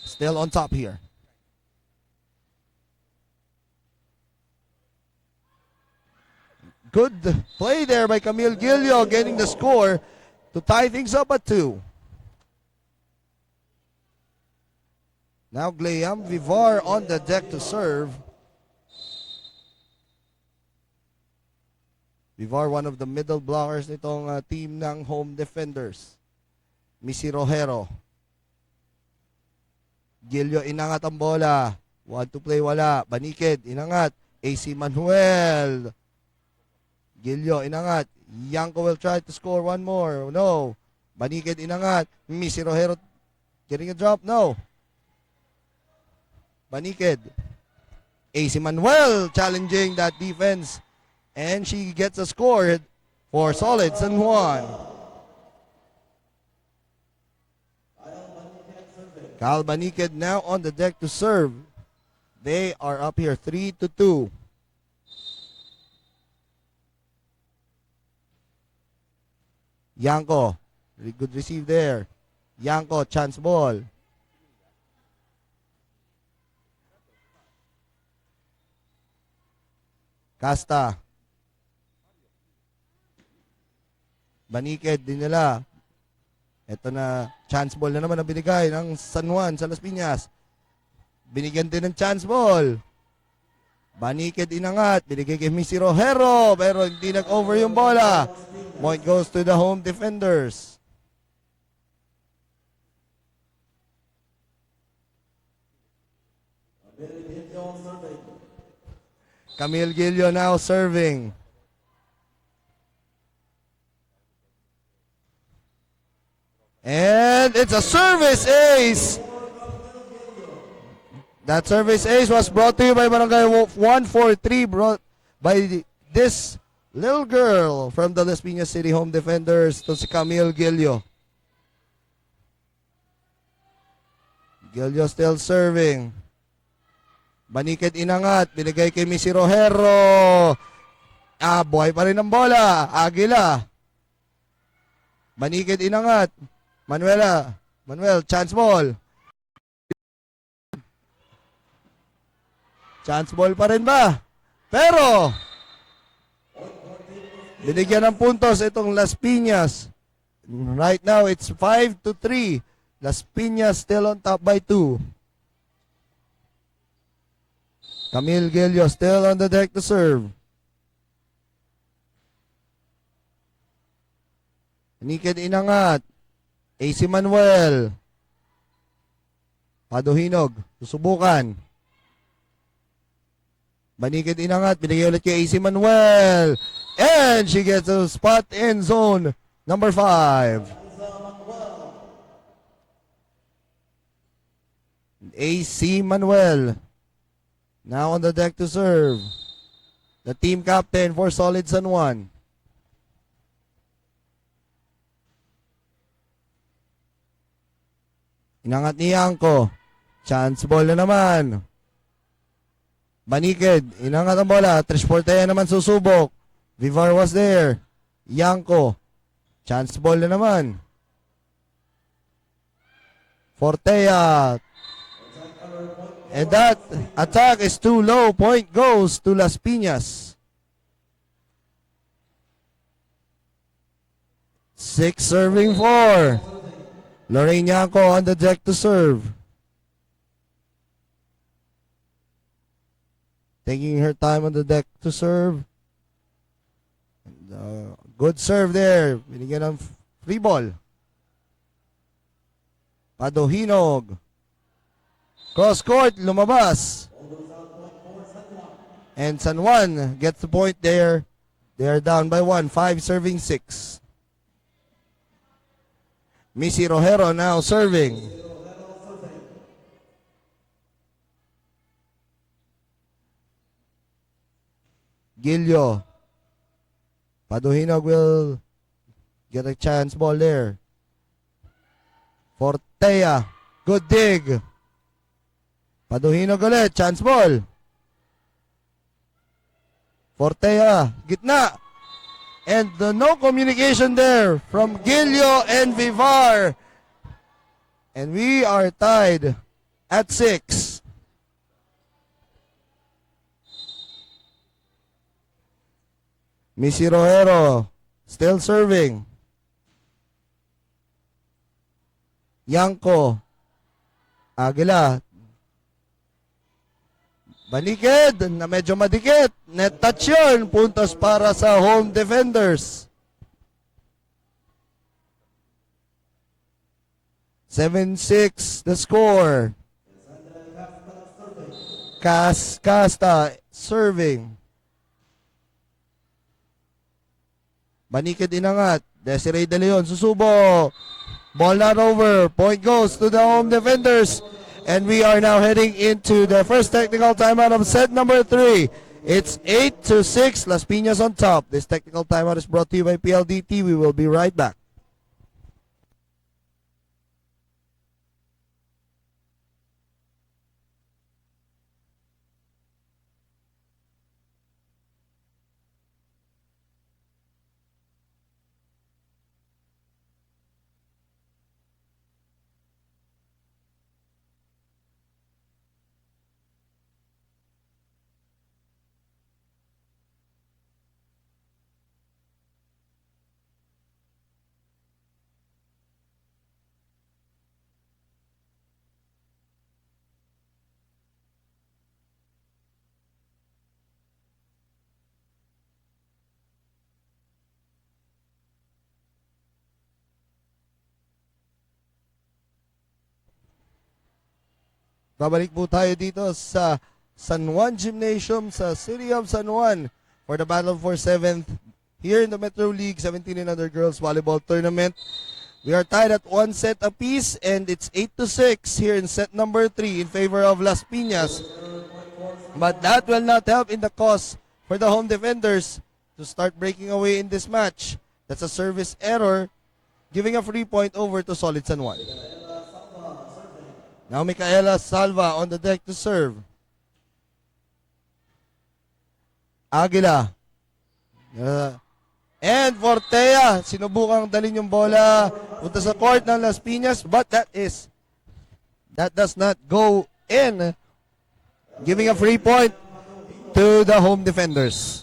still on top here. Good play there by Camille Gilio, getting the score to tie things up at 2. Now Gleam Vivar on the deck to serve. Vivar, one of the middle blockers nitong team ng home defenders. Missy Rojero. Gilio inangat ang bola. Want to play, wala. Banikid, inangat. AC Manuel. Gilio inangat. Yanko will try to score one more. No. Banikid inangat. Missy Rojero getting a drop. No. Banikid. AC Manuel challenging that defense. And she gets a score for Solid San Juan. Cal Banikid now on the deck to serve. They are up here 3-2. Yanko, really good receive there. Yanko, chance ball. Casta. Banikid din nila. Ito na, chance ball na naman ang binigay ng San Juan sa Las Piñas. Binigyan din ng chance ball. Banikid inangat. Binigay kay Missy Rojero, pero hindi nag-over yung bola. Point goes to the home defenders. Camille Gilio now serving. And it's a service ace. That service ace was brought to you by Barangay 143, brought by this little girl from the Las Piñas City Home Defenders, to si Camille Gilio. Gilio still serving. Banikid inangat, binigay kay Missy Rojero. Buhay pa rin ang bola. Aguila. Banikid inangat. Manuel, chance ball. Chance ball pa rin ba? Pero, binigyan ng puntos itong Las Piñas. Right now, it's 5-3. Las Piñas still on top by 2. Camille Gilio still on the deck to serve. Niked inangat. AC Manuel. Paduhinog. Susubukan. Banikid inangat. Binigay ulit kay AC Manuel. And she gets a spot in zone number 5. AC Manuel. Now on the deck to serve. The team captain for Solid San Juan. Inangat ni Yanko. Chance ball na naman. Banikid. Inangat ang bola. Trish Portea naman susubok. Vivar was there. Yanko. Chance ball na naman. Portea. And that attack is too low. Point goes to Las Piñas. 6 serving 4. Lorraine Yanko on the deck to serve. Taking her time on the deck to serve. And, good serve there. Binigyan ng free ball. Padohinog. Cross court, lumabas. And San Juan gets the point there. They are down by 1. 5 serving 6. Missy Rojero now serving. Gilio. Paduhinog will get a chance ball there. Fortea. Good dig. Paduhinog ulit. Chance ball. Fortea. Gitna. And no communication there from Gilio and Vivar. And we are tied at 6. Missy Rojero still serving. Yanko. Aguila. Banikid na medyo madikit. Net touch yun. Puntos para sa home defenders. 7-6 the score. Casta serving. Banikid inangat. Desiree De Leon susubo. Ball not over. Point goes to the home defenders. And we are now heading into the first technical timeout of set number 3. It's 8-6. Las Piñas on top. This technical timeout is brought to you by PLDT. We will be right back. Babalik po tayo dito sa San Juan Gymnasium sa City of San Juan for the battle for 7th here in the Metro League 17 and under Girls Volleyball Tournament. We are tied at 1 set apiece and it's 8-6 here in set number 3 in favor of Las Piñas. But that will not help in the cause for the home defenders to start breaking away in this match. That's a service error, giving a free point over to Solid San Juan. Now Micaela Salva on the deck to serve. Aguila. And Fortea. Sinubukang dalhin yung bola. Punta sa court ng Las Piñas. But that does not go in. Giving a free point to the home defenders.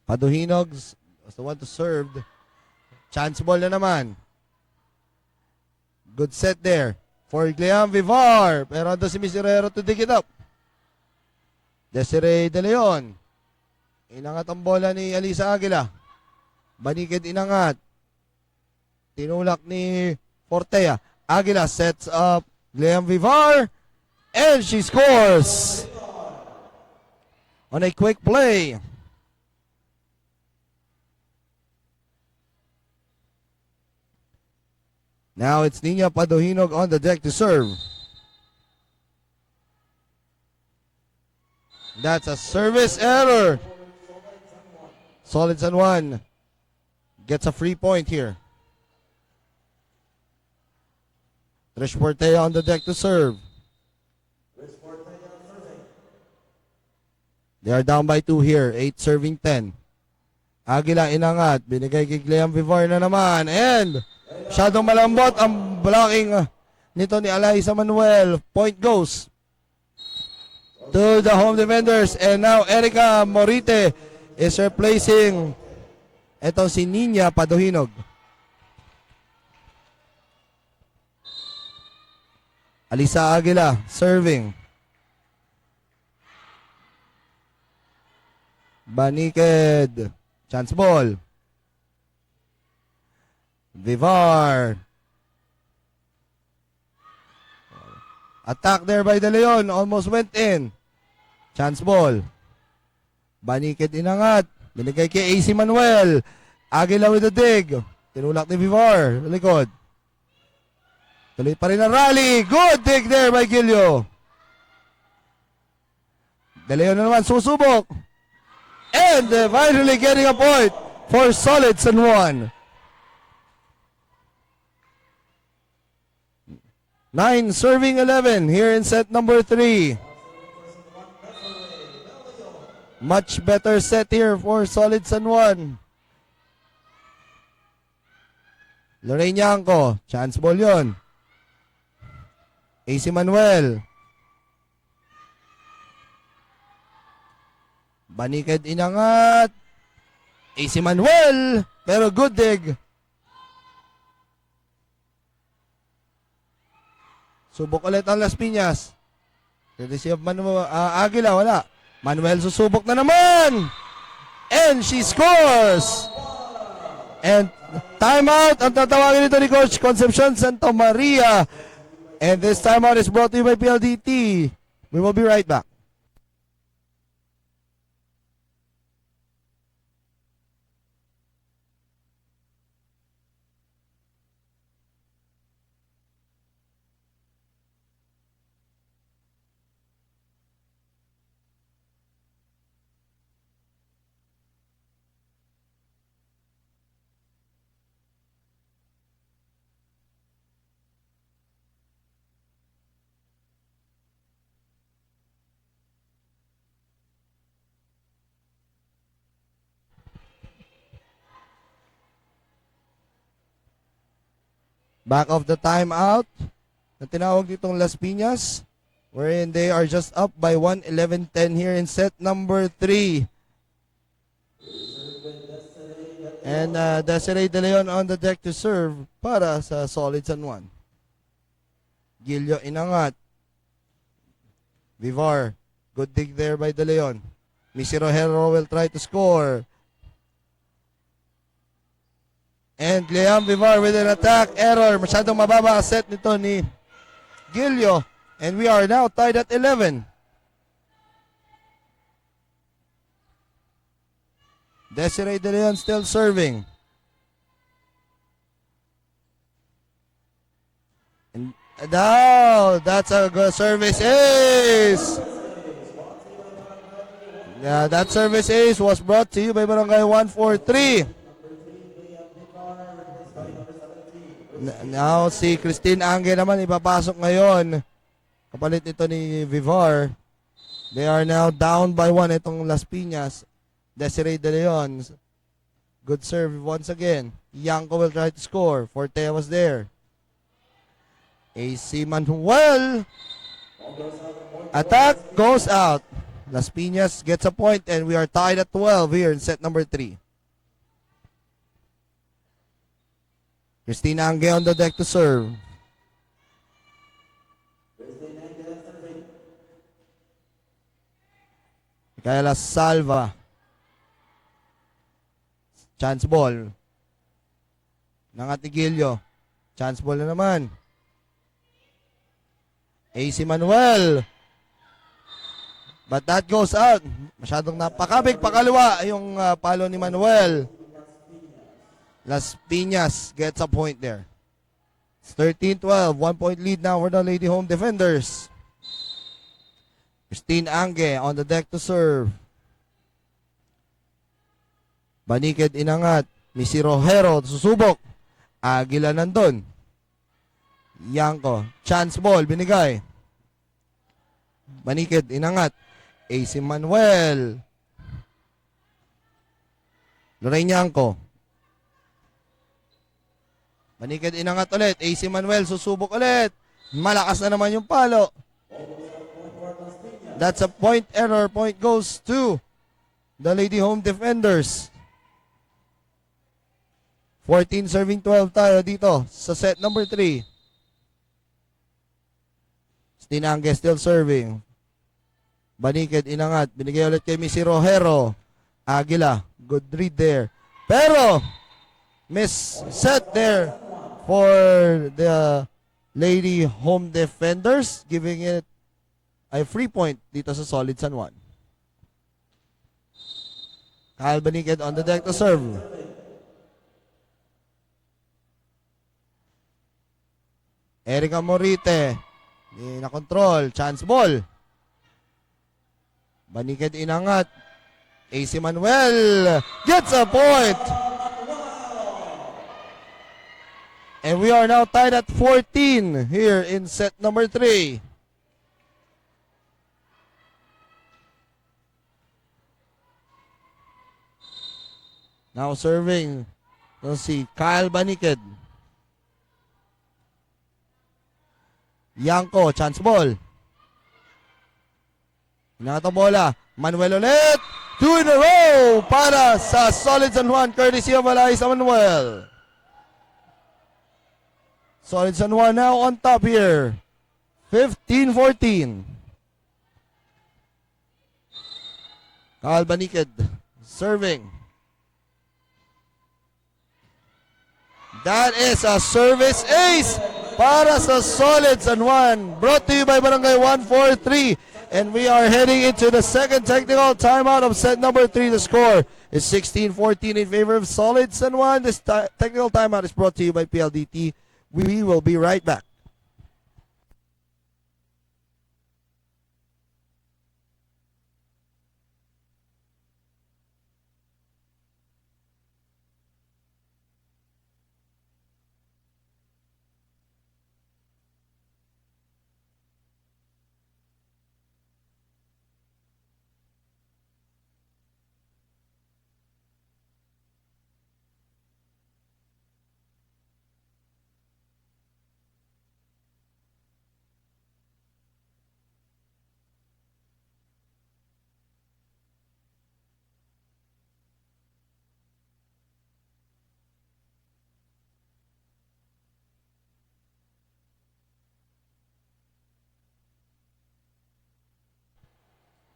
Paduhinog was the one to serve. Chance ball na naman. Good set there for Gleam Vivar. Pero ando si Miss Herrero to dig it up. Desiree De Leon. Inangat ang bola ni Alisa Aguila. Banikid inangat. Tinulak ni Fortea. Aguila sets up Gleam Vivar. And she scores on a quick play. Now it's Nina Padohinog on the deck to serve. That's a service error. Solid San Juan gets a free point here. Trish Portea on the deck to serve. They are down by 2 here. 8 serving 10. Aguila inangat. Binigay kay Cleam Vivar na naman. And masyadong malambot ang blocking nito ni Alaisa Manuel. Point goes to the home defenders. And now Erica Morite is replacing ito si Nina Padohinog. Alisa Aguila serving. Baniked. Chance ball. Vivar. Attack there by De Leon. Almost went in. Chance ball. Baniked inangat. Binigay kay AC Manuel. Aguila with the dig. Tinulak ni Vivar. Likod. Tuloy pa rin ang rally. Good dig there by Gilio. De Leon na naman susubok. And finally getting a point for Solid San Juan. 9 serving 11 here in set number 3. Much better set here for Solid San Juan. Lorraine Yanko, chance ball yun. AC Manuel. Baniked inangat. AC Manuel. Pero good dig. Subok ulit ang Las Piñas. Courtesy of Aguila, wala. Manuel susubok na naman. And she scores. And timeout ang tatawagin nito ni Coach Concepcion Santa Maria. And this timeout is brought to you by PLDT. We will be right back. Back of the timeout na tinawag ditong Las Piñas, wherein they are just up by 1-11-10 here in set number 3. And Desiree De Leon on the deck to serve para sa Solid San Juan. Gilio inangat. Vivar, good dig there by De Leon. Missy Rojero will try to score. And Liam Vivar with an attack error. Masyadong mababa ang set nito ni Gilio. And we are now tied at 11. Desiree De Leon still serving. And now, that's a good service ace. Yeah, that service ace was brought to you by Barangay 143. Now, si Christine Ange naman ipapasok ngayon. Kapalit nito ni Vivar. They are now down by 1 itong Las Piñas. Desiree De Leon. Good serve once again. Yanko will try to score. Fortea was there. AC Manuel. Attack goes out. Las Piñas gets a point and we are tied at 12 here in set number 3. Christina Ange on the deck to serve. Micaela Salva. Chance ball. Nangat ni Gilio. Chance ball na naman. AC Manuel. But that goes out. Masyadong napakabig pakaliwa yung palo ni Manuel. Las Piñas gets a point there. It's 13-12. 1 point lead now for the Lady Home Defenders. Christine Ange on the deck to serve. Banikid inangat. Missy Rojero susubok. Aguila nandun. Yanko. Chance ball binigay. Banikid inangat. AC Manuel. Lorraine Yanko. Banikid inangat ulit. AC Manuel susubok ulit. Malakas na naman yung palo. That's a point error. Point goes to the Lady Home Defenders. 14 serving 12 tayo dito sa set number 3. Stinange still serving. Banikid inangat. Binigay ulit kay Missy Rojero. Aguila. Good read there. Pero, miss set there for the Lady Home Defenders. Giving it a free point dito sa Solid San Juan. Kyle Banikid on the deck to serve. Erika Morite. Hindi na control. Chance ball. Banikid inangat. AC Manuel gets a point. And we are now tied at 14 here in set number 3. Now serving. Let's see. Kyle Banikid. Yanko, chance ball. Inangat ang bola. Manuel ulit. 2 in a row para sa Solid San Juan, courtesy of Alaisa Manuel. Solid San Juan now on top here. 15-14. Kyle Banikid serving. That is a service ace para sa Solid San Juan. Brought to you by Barangay 143. And we are heading into the second technical timeout of set number 3. The score is 16-14 in favor of Solid San Juan. This technical timeout is brought to you by PLDT. We will be right back.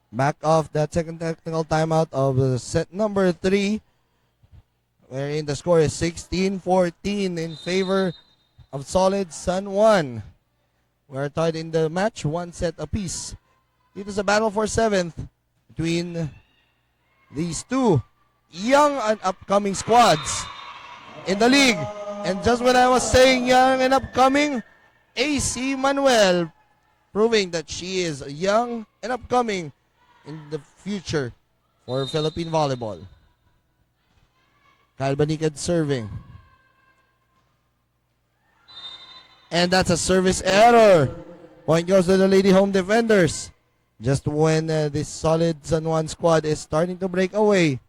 Back off that second technical timeout of set number 3, wherein the score is 16-14 in favor of Solid San Juan. We're tied in the match, 1 set apiece. It is a battle for 7th between these two young and upcoming squads in the league. And just when I was saying young and upcoming, AC Manuel proving that she is young and upcoming in the future for Philippine volleyball. Kyle Banikid serving. And that's a service error. Point goes to the Lady Home Defenders. Just when this Solid San Juan squad is starting to break away.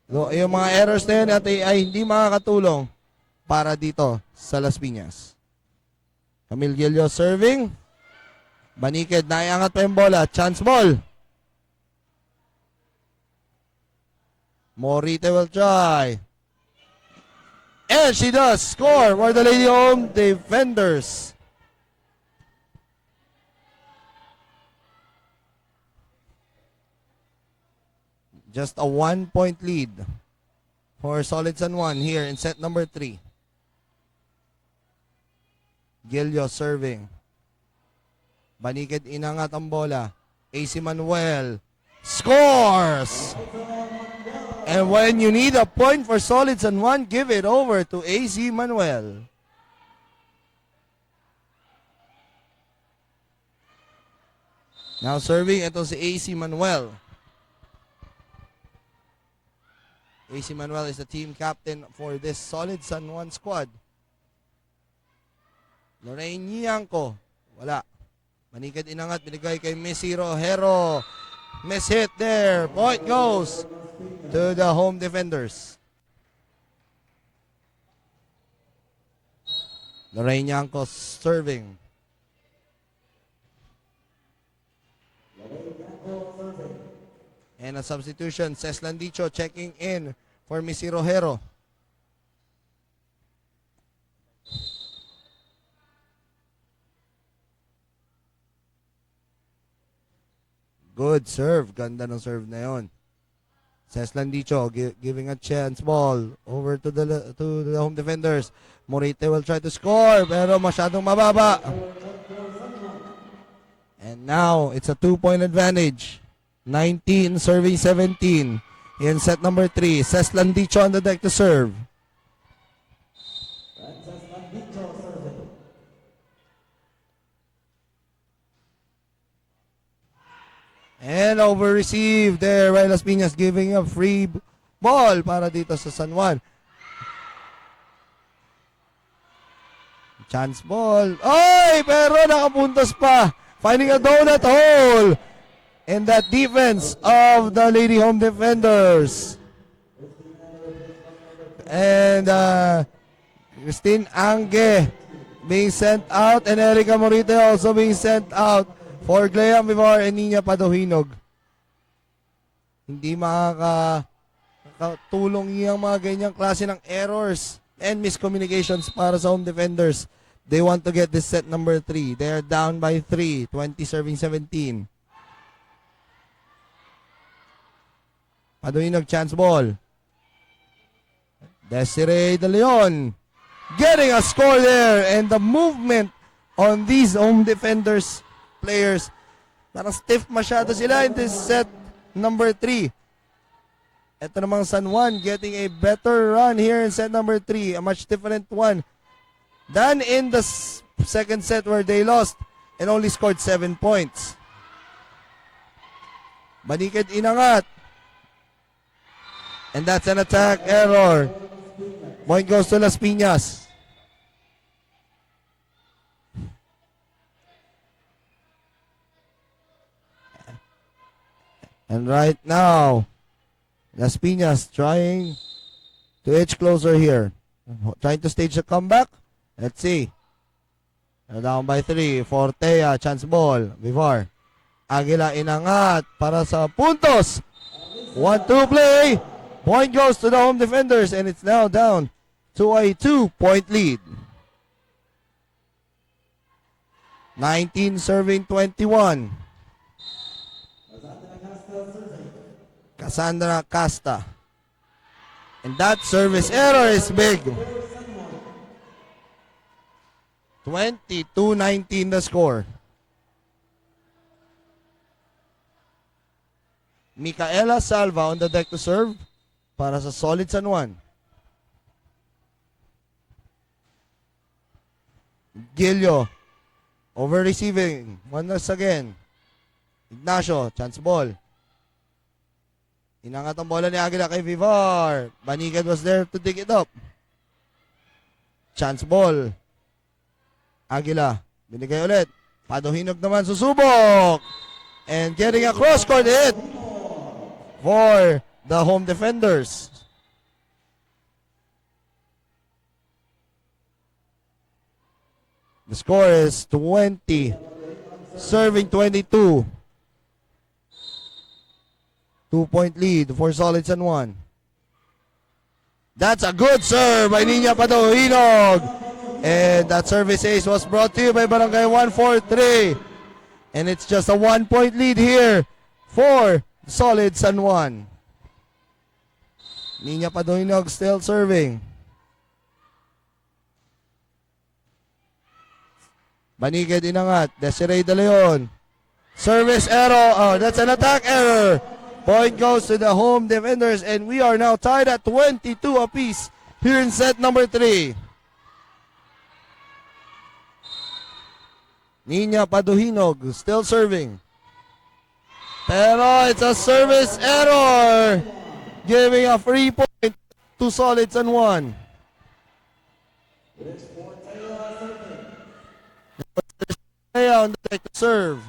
So, yung mga errors na yun ay hindi makakatulong para dito sa Las Piñas. Camille Gilio serving. Banikid, naiangat pa yung bola. Chance ball. Morite will try. And she does score for the Lady Home Defenders. Just a 1-point lead for Solid San Juan here in set number 3. Gilio serving. Banikid inangat ang bola. AC Manuel scores! And when you need a point for Solid San Juan, give it over to AC Manuel. Now serving, ito si AC Manuel. AC Manuel is the team captain for this Solid San Juan squad. Lorraine Niangco, wala. Banikid inangat, binigay kay Missy Rojero. Miss hit there. Point goes to the home defenders. Lorraine Niangco serving. And a substitution, Ceslan Dicho checking in for Missy Rojero. Good serve. Ganda ng serve na yon. Ceslan Dicho giving a chance ball over to the home defenders. Morite will try to score pero masyadong mababa. And now it's a 2-point advantage. 19 serving 17 in set number 3. Ceslan Dicho on the deck to serve. And over received there. Las Piñas giving a free ball para dito sa San Juan. Chance ball. Ay! Pero nakapuntos pa. Finding a donut hole. And that defense of the Lady Home Defenders. And Christine Ange being sent out. And Erica Morite also being sent out for Gleam Vivar and Nina Padohinog. Hindi makakatulong yung mga ganyang klase ng errors and miscommunications para sa home defenders. They want to get this set number 3. They are down by 3. 20 serving 17. Padohinog chance ball. Desiree De Leon getting a score there, and the movement on these home defenders players, parang stiff masyado sila in this set number 3. Ito namang San Juan getting a better run here in set number 3, a much different one than in the second set where they lost and only scored 7 points. Banikid inangat. And that's an attack error. Point goes to Las Piñas. And right now, Las Piñas trying to edge closer here. Trying to stage a comeback. Let's see. They're down by 3. Fortea, chance ball. Vivar. Aguila inangat para sa puntos. 1-2 play. Point goes to the home defenders, and it's now down to a 2-point lead. 19 serving 21. Cassandra Casta. And that service error is big. 22-19 the score. Micaela Salva on the deck to serve para sa Solid San Juan. Gilio over receiving. Once again. Ignacio, chance ball. Inangat ang bola ni Aguila kay Vivar. Banikid was there to dig it up. Chance ball. Aguila, binigay ulit. Padohinog naman, susubok. And getting a cross-court hit for the home defenders. The score is 20, serving 22. 2-point lead for Solid San Juan. That's a good serve by Nina Padohinog. And that service ace was brought to you by Barangay 143. And it's just a 1-point lead here for Solid San Juan. Nina Padohinog still serving. Banikid inangat. Desiree De Leon. Service error. Oh, that's an attack error. Point goes to the home defenders, and we are now tied at 22 apiece here in set number 3. Nina Paduhinog still serving. Pero it's a service error, giving a free point to Solid San Juan. On the deck to serve.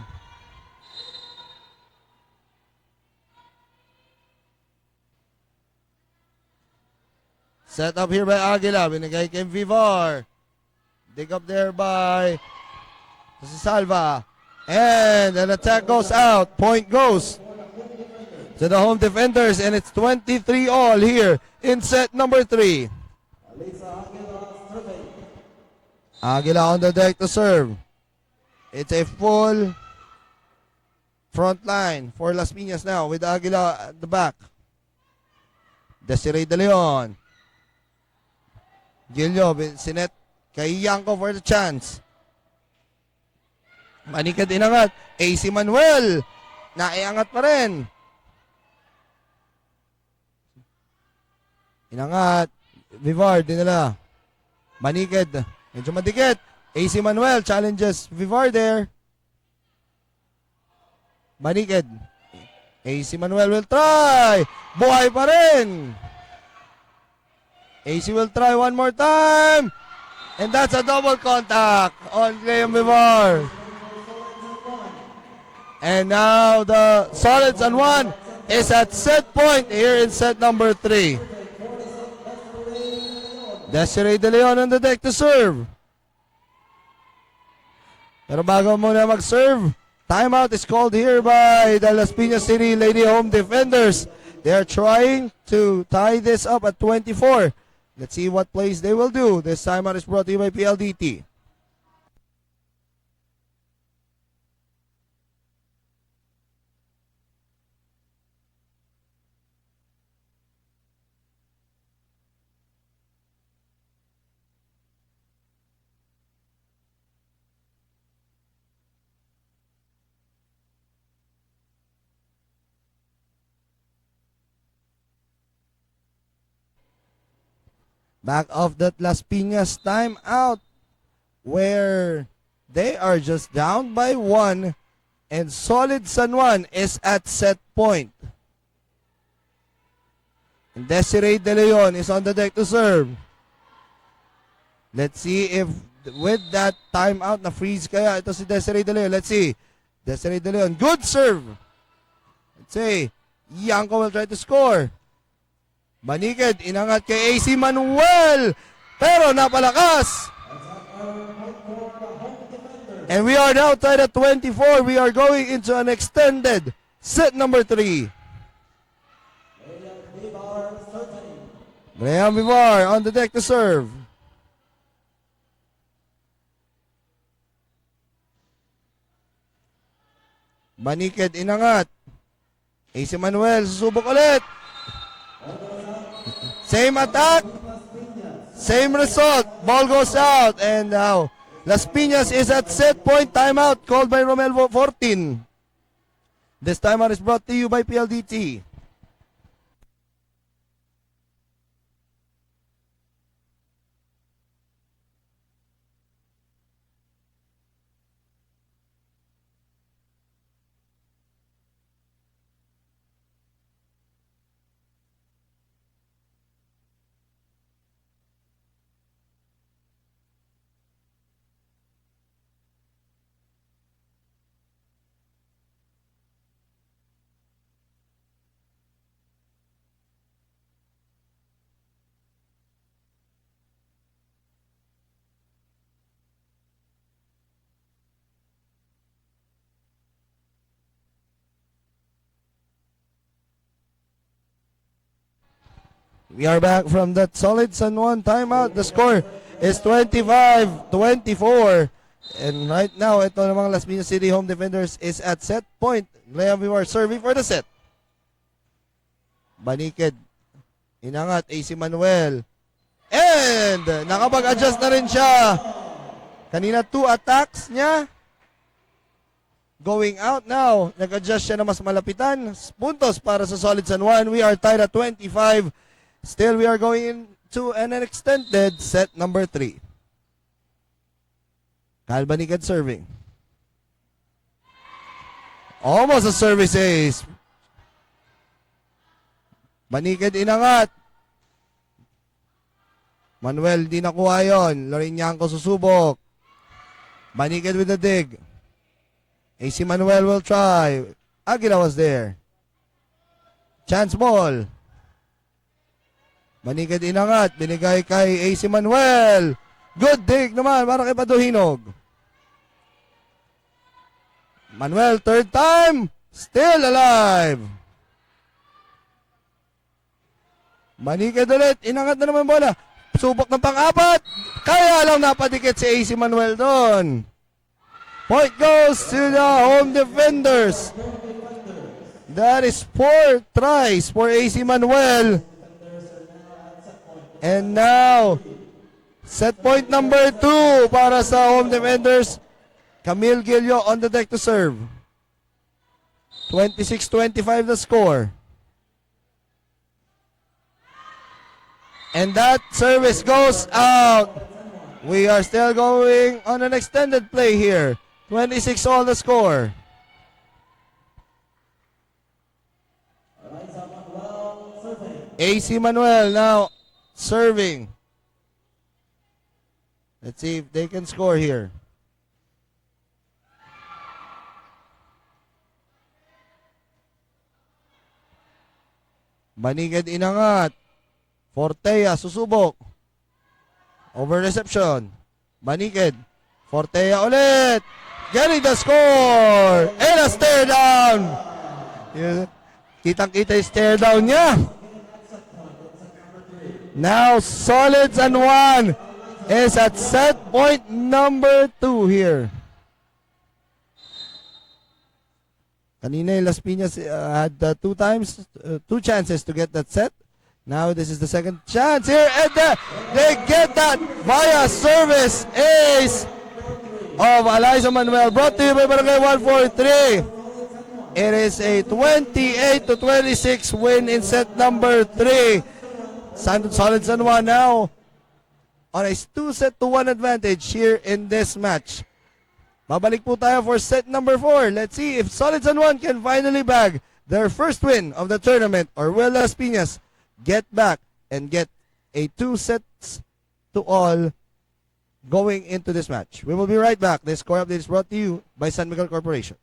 Set up here by Aguila. Binigay kay Vivar. Dig up there by Salva. And an attack goes out. Point goes to the home defenders. And it's 23 all here in set number 3. Aguila on the deck to serve. It's a full front line for Las Piñas now with Aguila at the back. Desiree De Leon. Gilio, sinet kay Yanko for the chance. Manikad inangat. AC Manuel. Naiangat pa rin. Inangat. Vivar, dinala. Manikad. Medyo madikit. AC Manuel challenges Vivar there. Manikad. AC Manuel will try. Buhay pa rin. AC will try one more time. And that's a double contact on Graham Vivar. And now the Solid San Juan is at set point here in set number 3. Desiree De Leon on the deck to serve. Pero bago muna mag-serve, timeout is called here by the Las Piñas City Lady Home Defenders. They are trying to tie this up at 24. Let's see what plays they will do. This timeout is brought to you by PLDT. Back of that Las Piñas timeout where they are just down by 1 and Solid San Juan is at set point. And Desiree De Leon is on the deck to serve. Let's see if with that timeout na freeze kaya ito si Desiree De Leon. Let's see. Desiree De Leon, good serve. Let's see. Yanko will try to score. Manikid, inangat kay AC Manuel. Pero napalakas. And we are now tied at 24. We are going into an extended set number 3. Graham Vivar on the deck to serve. Manikid, inangat. AC Manuel, susubok ulit. Same attack, same result. Ball goes out, and now Las Piñas is at set point. Timeout called by Romel 14. This timeout is brought to you by PLDT. We are back from that Solid San Juan timeout. The score is 25-24. And right now, ito namang Las Piñas City Home Defenders is at set point. Graham Vivar serving for the set. Banikid. Inangat, AC Manuel. And nakapag-adjust na rin siya. Kanina 2 attacks niya. Going out now. Nag-adjust siya na mas malapitan. Puntos para sa Solid San Juan. We are tied at 25. Still, we are going into an extended set number 3. Kyle Banikad serving. Almost a service ace. Banikad inangat. Manuel di nakuha yun. Lorinyanko susubok. Banikad with the dig. AC Manuel will try. Aguila was there. Chance ball. Banikad inangat. Binigay kay AC Manuel. Good dig naman para kay Paduhinog. Manuel, third time. Still alive. Banikad ulit. Inangat na naman bola. Subok ng pang-apat. Kaya lang napadikit si AC Manuel doon. Point goes to the home defenders. That is 4 tries for AC Manuel. And now, set point number 2 para sa home defenders. Camille Gillo on the deck to serve. 26-25 the score. And that service goes out. We are still going on an extended play here. 26 all the score. AC Manuel now serving. Let's see if they can score here. Banikad inangat. Fortea susubok. Over reception. Banikad. Fortea ulit. Getting the score. And a stare down. Kitang-kita yung stare down niya. Now, Solid San Juan is at set point number 2 here. Kanina yung Las Piñas had 2 chances to get that set. Now this is the second chance here, and they get that via service ace of Eliza Manuel. Brought to you by Barangay 143. It is a 28-26 win in set number 3. Solid San Juan now on a 2-1 advantage here in this match. Babalik po tayo for set number 4. Let's see if Solid San Juan can finally bag their first win of the tournament, or will Las Piñas get back and get a 2-1 going into this match. We will be right back. This score update is brought to you by San Miguel Corporation.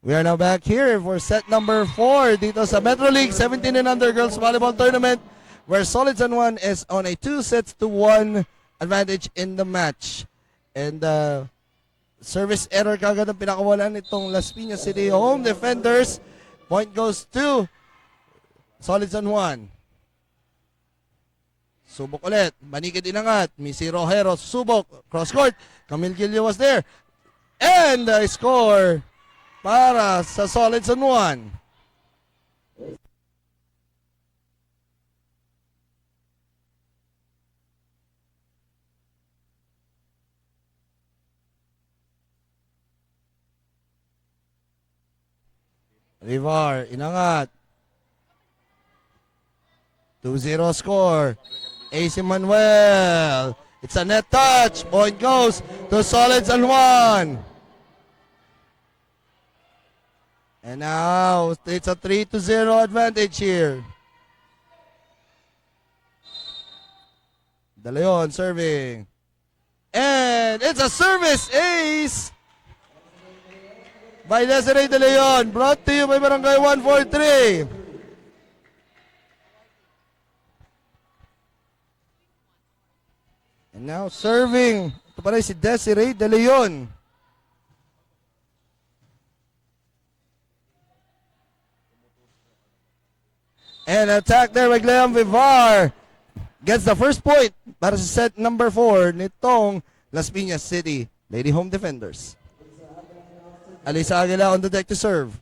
We are now back here for set number 4 dito sa Metro League 17 and under Girls Volleyball Tournament, where Solid San Juan is on a 2-1 advantage in the match. And service error kagad ang pinakawalan itong Las Piñas City home defenders. Point goes to Solid San Juan. Subok ulit. Manikid inangat. Missy Rojero subok. Cross court. Camille Gilio was there. And the score para sa Solid San Juan. Rivar, inangat. 2-0 score. AC Manuel. It's a net touch. Point goes to Solid San Juan. And now, it's a 3-0 advantage here. De Leon serving. And it's a service ace by Desiree De Leon. Brought to you by Barangay 143. And now serving. Ito pa rin si Desiree De Leon. And attack there by Gleam Vivar. Gets the first point para sa set number 4 nitong Las Piñas City Lady Home Defenders. Alisa Aguila on the deck to serve.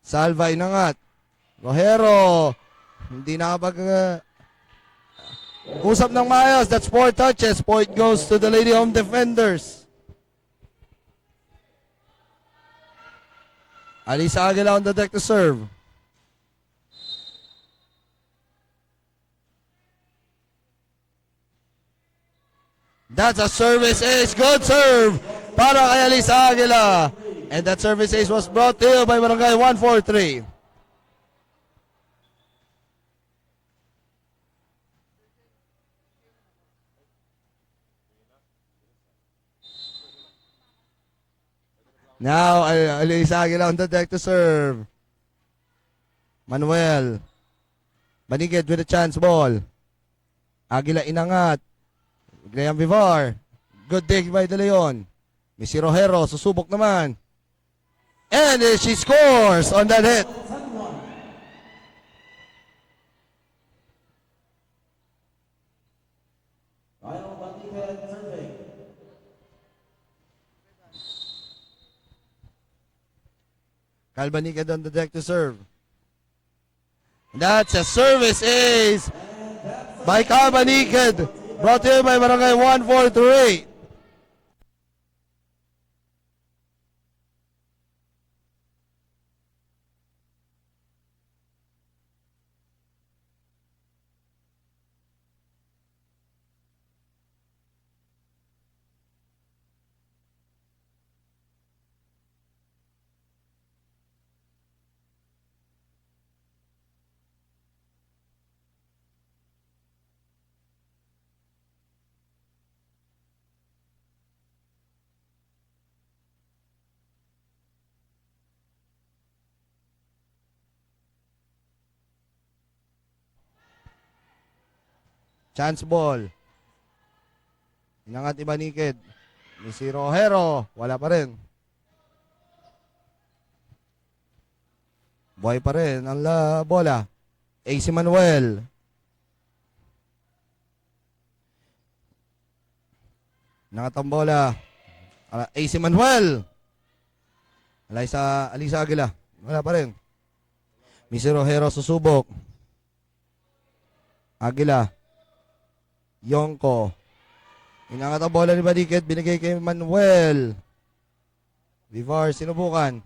Salva inangat. Rojero. Hindi nakapag usap ng maayos. That's 4 touches. Point goes to the Lady Home Defenders. Alisa Aguila on the deck to serve. That's a service ace. Good serve para kay Alisa Aguila. And that service ace was brought to you by Barangay 143. Now, Alisa Aguila on the deck to serve. Manuel. Manigid with a chance ball. Aguila inangat. Graham Vivar. Good dig by De Leon. Missy Rojero, susubok naman. And she scores on that hit. Calbanicad on the deck to serve. That's a service ace by Calbanicad. Brought to you by Barangay 143. Chance ball. Inangat Ibanikid. Missy Rojero. Wala pa rin. Buhay pa rin ang bola. AC Manuel. Inangat ang bola. AC Manuel. Alisa Aguila. Wala pa rin. Missy Rojero susubok. Aguila. Yongko. Inangat ang bola ni Banikid. Binigay kay Manuel. Vivar sinubukan.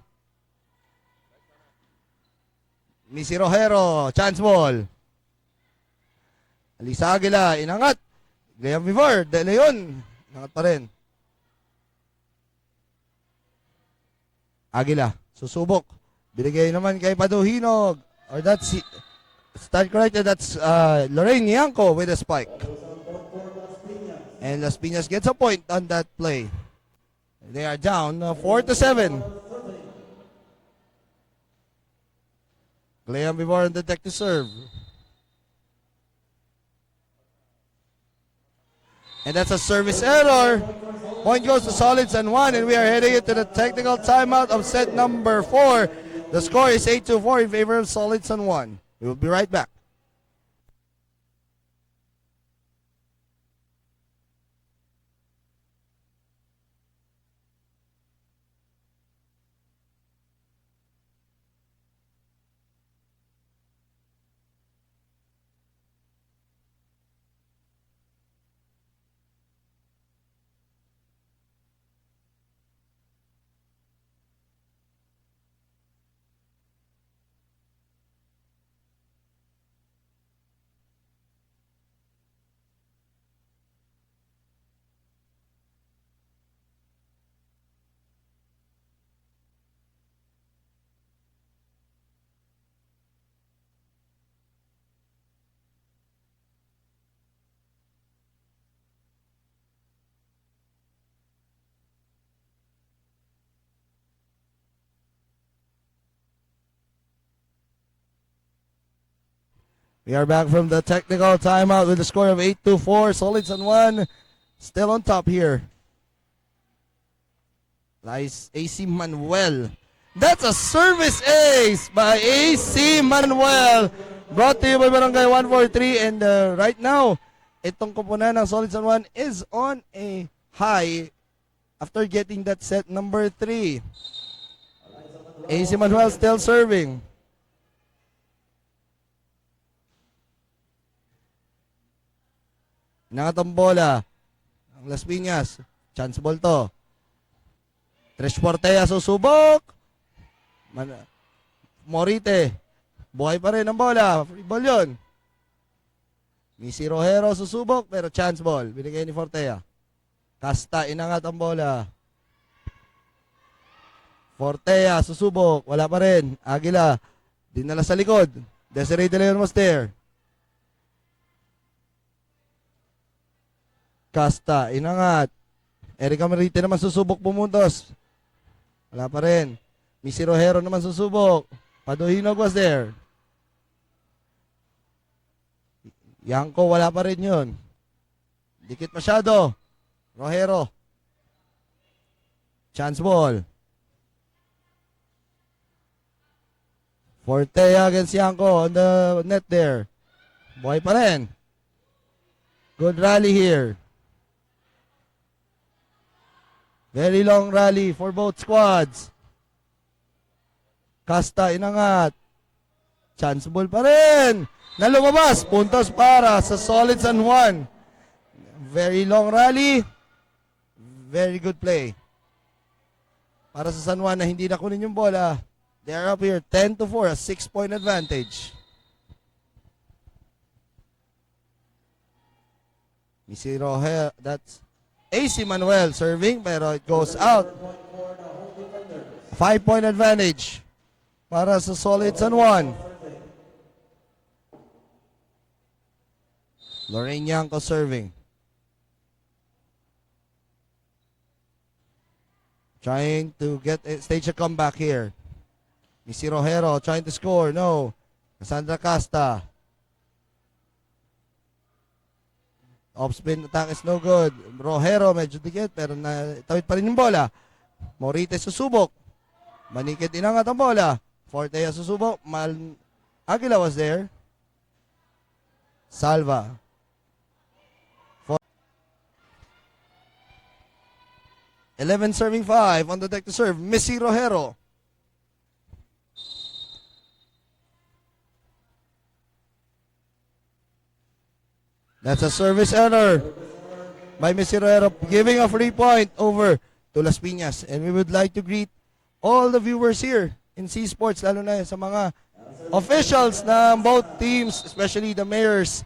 Missy Rojero. Chance ball. Alisa Aguila. Inangat. Graham Vivar. De Leon. Inangat pa rin. Aguila. Susubok. Binigay naman kay Paduhinog. Or that's stand corrected. That's Lorraine Yanko with a spike. And Las Piñas gets a point on that play. They are down 4-7. Clean before on the deck to serve. And that's a service error. Point goes to Solid San Juan, and we are heading into the technical timeout of set number 4. The score is 8-4 in favor of Solid San Juan. We will be right back. We are back from the technical timeout with a score of 8-4. Solid San Juan still on top here. Nice AC Manuel. That's a service ace by AC Manuel. Brought to you by Barangay 143. And right now, itong kupunan ng Solid San Juan is on a high after getting that set number 3. AC Manuel still serving. Nangatang bola ang Las Piñas. Chance ball to. Trish Portea susubok. Morite. Buhay pa rin ang bola. Free ball yun. Missy Rojero susubok pero chance ball. Binigay ni Portea. Casta inangat ang bola. Portea susubok. Wala pa rin. Aguila. Dinala sa likod. Desiree De Leon was there. Casta, inangat. Erica Merite naman susubok pumuntos. Wala pa rin. Missy Rojero naman susubok. Paduhinog was there. Yanko, wala pa rin yun. Dikit masyado. Rojero. Chance ball. Fortea against Yanko on the net there. Buhay pa rin. Good rally here. Very long rally for both squads. Casta inangat. Chance ball pa rin. Na lumabas. Puntos para sa Solid San Juan. Very long rally. Very good play. Para sa San Juan na hindi nakunin yung bola. They are up here 10-4. A 6-point advantage. Missy Rojer. That's AC Manuel serving pero it goes out. 5-point advantage para sa Solid San Juan. Lorraine Yanko serving. Trying to stage a comeback here. Missy Rojero trying to score. No. Cassandra Casta. Off-spin attack is no good. Rojero medyo dikit pero tawid pa rin yung bola. Morite susubok. Manikit inangat ang bola. Fortea susubok. Aguila was there. Salva. 11 serving 5 on the deck to serve. Missy Rojero. That's a service error by Missy Rojero, giving a free point over to Las Piñas. And we would like to greet all the viewers here in Csports, lalo na sa mga officials ng both teams, especially the mayors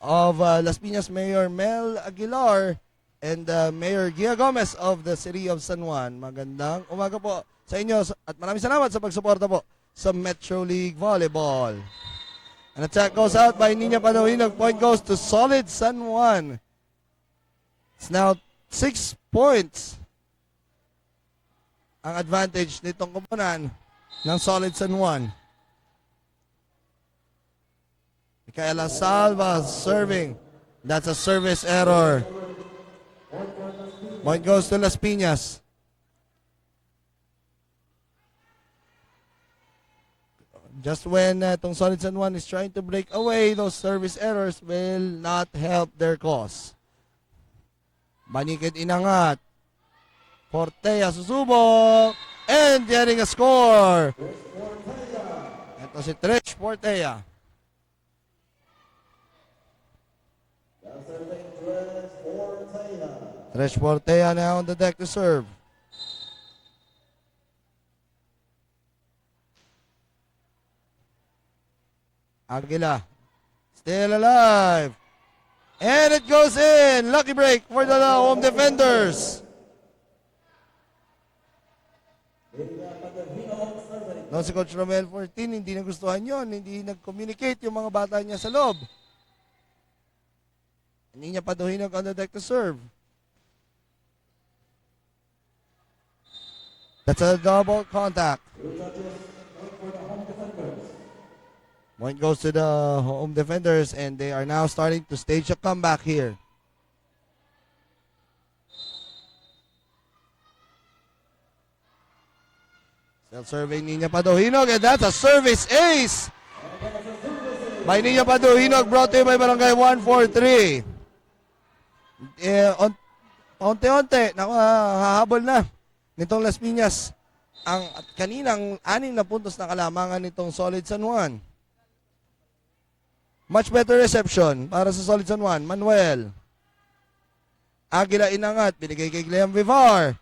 of Las Piñas, Mayor Mel Aguilar and Mayor Gia Gomez of the City of San Juan. Magandang umaga po sa inyo at maraming salamat sa pagsuporta po sa Metro League Volleyball. An attack goes out by Nina Panuhinog. Point goes to Solid San Juan. It's now 6 points ang advantage nitong koponan ng Solid San Juan. Micaela Salva serving. That's a service error. Point goes to Las Piñas. Just when itong Solid San Juan is trying to break away, those service errors will not help their cause. Banikid inangat. Portea susubok. And getting a score. Ito si Trish Portea. Trish Portea now on the deck to serve. Aguila still alive. And it goes in. Lucky break for the home defenders. No, si Coach Romel 14, hindi nagustuhan yon. Hindi nag-communicate yung mga bata niya sa loob. Hindi niya paduhinog on the deck to serve. That's a double contact. Point goes to the home defenders, and they are now starting to stage a comeback here. Still serving Nina Paduhinog, and that's a service ace by Nina Paduhinog, brought to you by Barangay 143. Unti-unti, hahabol na nitong Las Piñas ang kaninang 6 na puntos na kalamangan nitong Solid San Juan. Much better reception para sa Solid San Juan. Manuel. Aguila inangat. Binigay kay Gleam Vivar.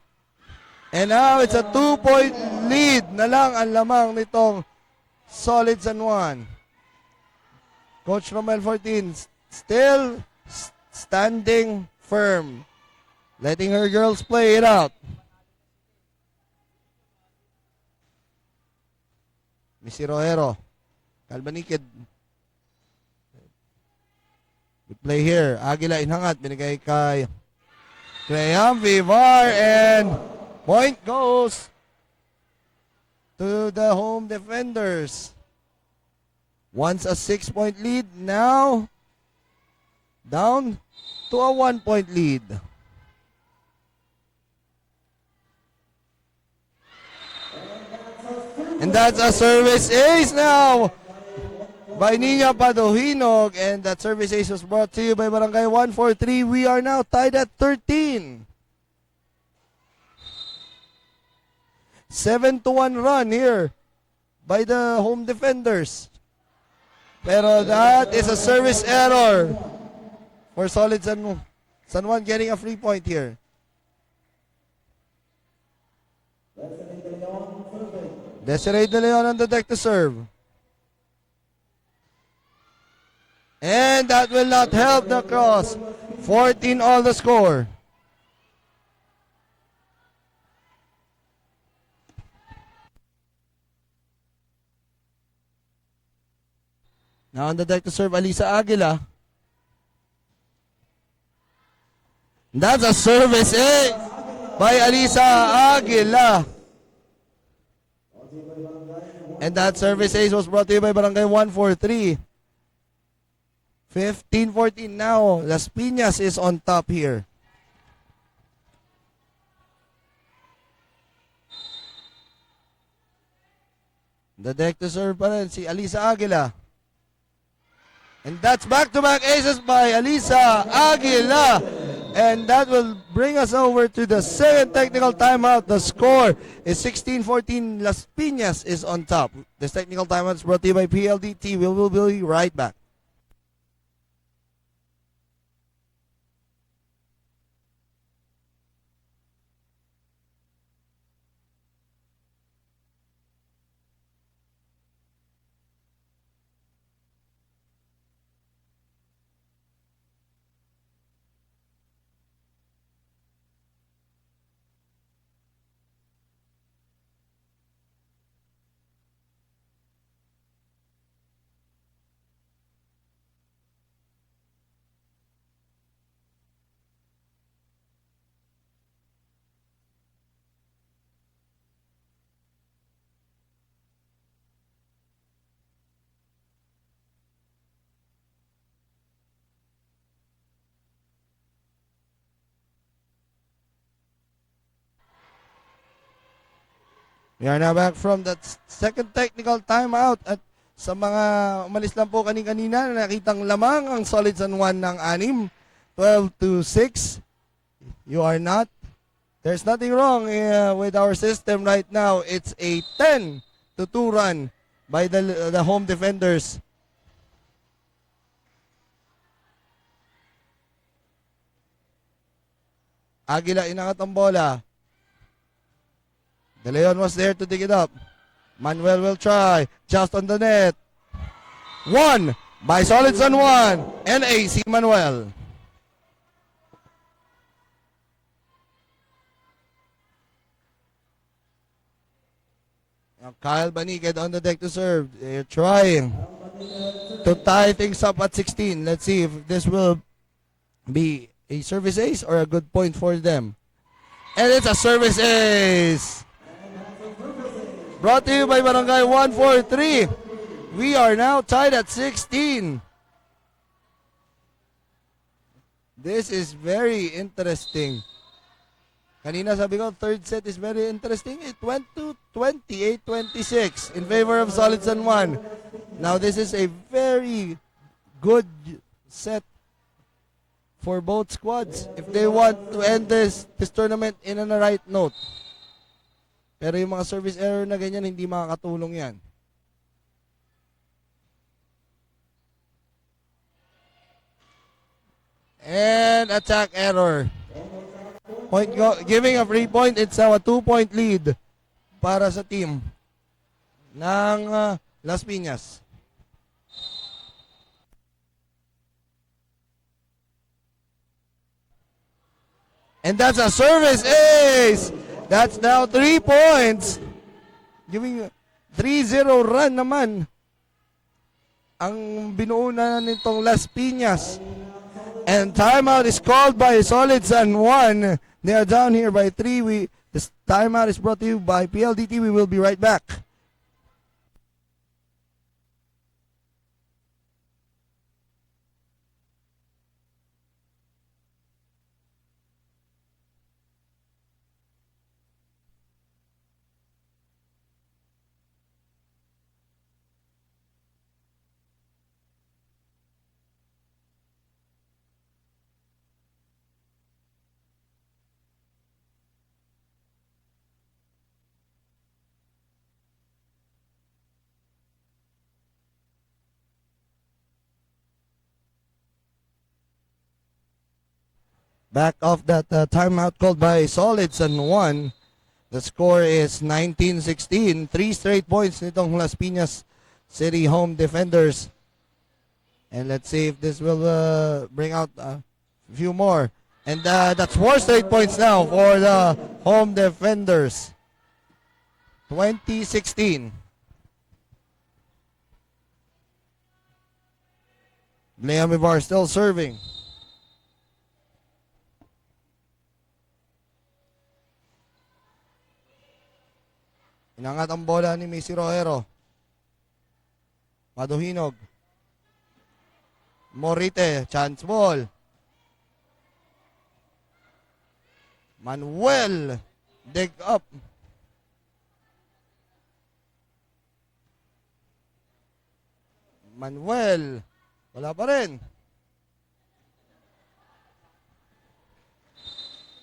And now it's a 2-point lead na lang ang lamang nitong Solid San Juan. Coach Romel 14 still standing firm. Letting her girls play it out. Missy Roero. Calbanikid. Good play here. Aguila inangat. Binigay kay Graham Vivar. And point goes to the home defenders. Once a 6-point lead. Now down to a 1-point lead. And that's a service ace now by Nina Paduhinog, and that service ace was brought to you by Barangay 143. We are now tied at 13. 7-1 run here by the home defenders. Pero that is a service error for Solid San Juan getting a free point here. Desiree De Leon on the deck to serve. And that will not help the cross. 14 all the score. Now on the deck to serve, Alisa Aguila. That's a service by Alisa Aguila. And that service ace was brought to you by Barangay 143. 15-14 now. Las Piñas is on top here. The deck to serve pa rin si Alisa Aguila. And that's back-to-back aces by Alisa Aguila. And that will bring us over to the second technical timeout. The score is 16-14. Las Piñas is on top. This technical timeout is brought to you by PLDT. We will be right back. We are now back from that second technical timeout at sa mga umalis lang po kanina nakitang lamang ang Solid San Juan ng 6, 12-6. You are not. There's nothing wrong with our system right now. It's a 10-2 run by the home defenders. Aguila inangat ang bola. De Leon was there to dig it up. Manuel will try. Just on the net. Won by Solid San Juan and AC Manuel. Now Kyle Baniged on the deck to serve. They're trying to tie things up at 16. Let's see if this will be a service ace or a good point for them. And it's a service ace. Brought to you by Barangay 143. We are now tied at 16. This is very interesting. Kanina sabi ko, third set is very interesting. It went to 28-26 in favor of Solid San Juan. Now this is a very good set for both squads if they want to end this tournament in a right note. Pero yung mga service error na ganyan, hindi makakatulong yan. And attack error. Giving a free point, it's now a 2-point lead para sa team ng Las Piñas. And that's a service ace! That's now 3 points. Giving 3-0 run naman ang binuo na nitong Las Piñas. And timeout is called by Solid San Juan. They are down here by 3. This timeout is brought to you by PLDT. We will be right back. Back off that timeout called by Solid San Juan. The score is 19-16. 3 straight points nitong Las Piñas City home defenders. And let's see if this will bring out a few more. And that's 4 straight points now for the home defenders. 20-16. Lea Mivar still serving. Inangat ang bola ni Missy Roero. Maduhinog. Morite, chance ball. Manuel, dig up. Manuel, wala pa rin.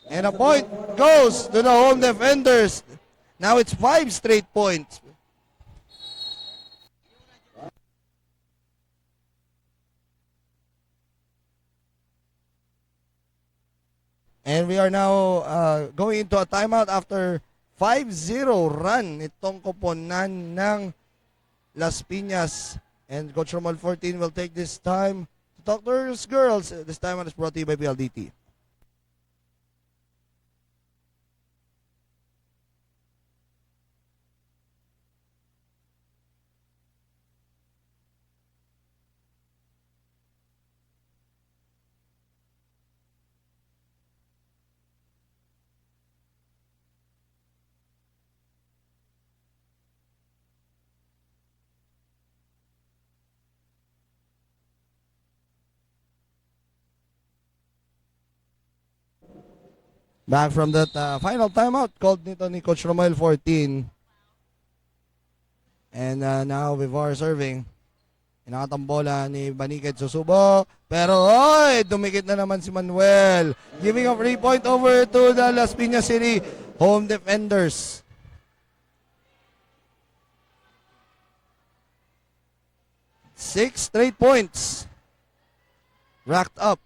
And a point goes to the home defenders. Now it's 5 straight points. And we are now going into a timeout after 5-0 run itong koponan ng Las Piñas. And Coach Romal 14 will take this time to talk to his girls. This time it is brought to you by PLDT. Back from that final timeout called nito ni Coach Romael 14. And now before serving, inakatambola ni Banikid susubo. Pero oy, dumikit na naman si Manuel. Giving a free point over to the Las Piñas City home defenders. Six straight points racked up.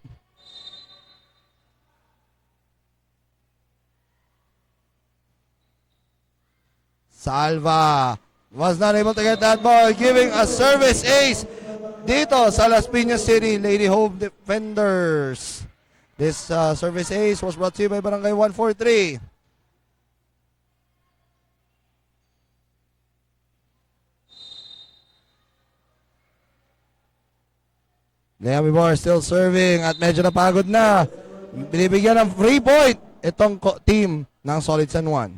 Salva was not able to get that ball, giving a service ace dito sa Las Piñas City Lady Home Defenders. This service ace was brought to you by Barangay 143. Naomi Moore still serving at medyo napagod na. Binibigyan ng free point itong team ng Solid San Juan.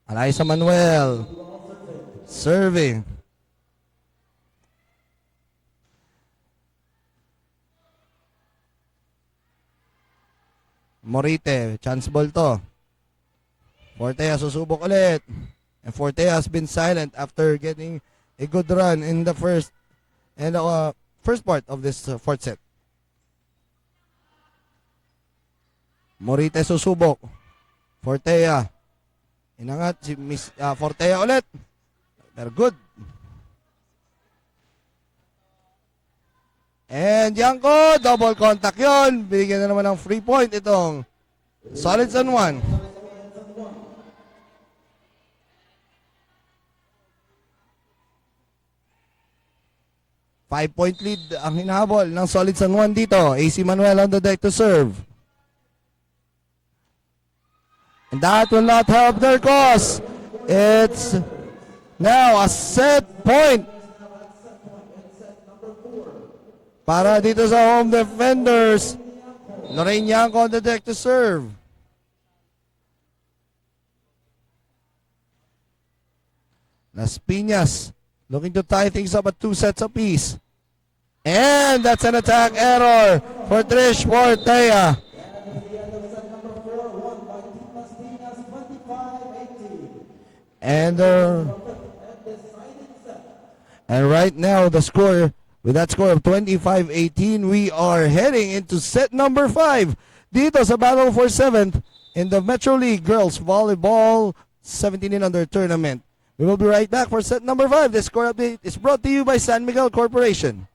Alaysa Manuel serving. Morite, chance ball to. Fortea susubok ulit. And Fortea has been silent after getting a good run in the first part of this fourth set. Morite susubok. Fortea. Inangat si Miss Fortea ulit. Very good. And Yanko, double contact yon. Binigyan na naman ng free point itong Solid San Juan. Five-point lead ang hinahabol ng Solid San Juan dito. AC Manuel on the deck to serve. And that will not help their cause. It's now a set point para dito sa home defenders. Lorraine Yanko on the deck to serve. Las Piñas looking to tie things up at 2 sets apiece. And that's an attack error for Trish Fortea. And right now the score, with that score of 25-18, we are heading into set number 5 dito sa battle for 7th in the Metro League Girls Volleyball 17 and under tournament. We will be right back for set number 5. The score update is brought to you by San Miguel Corporation.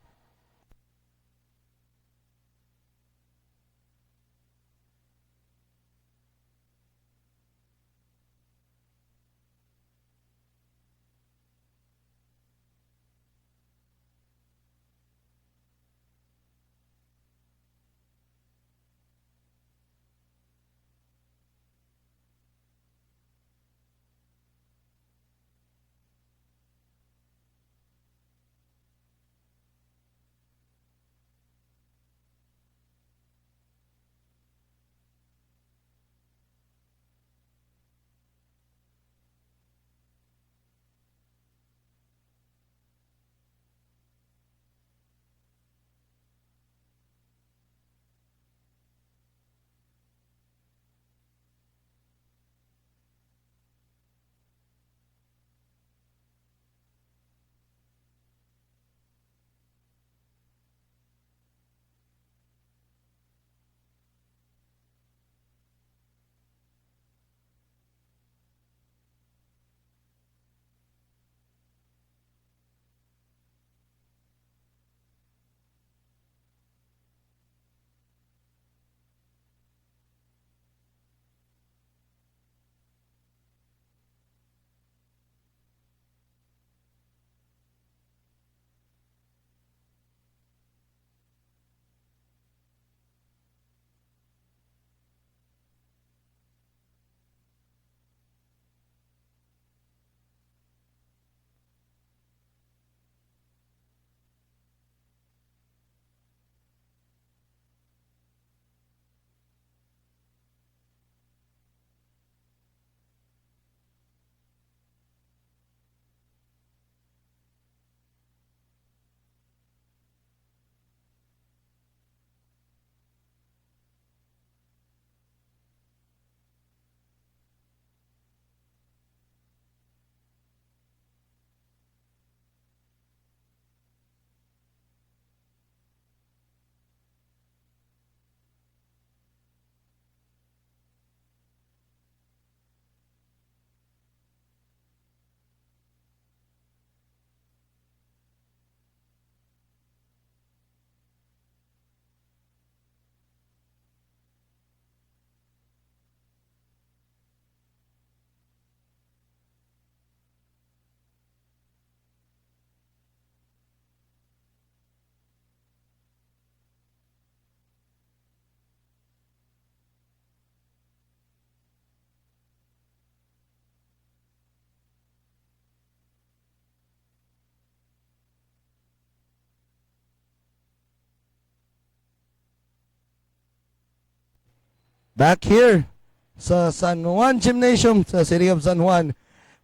Back here sa San Juan Gymnasium sa City of San Juan,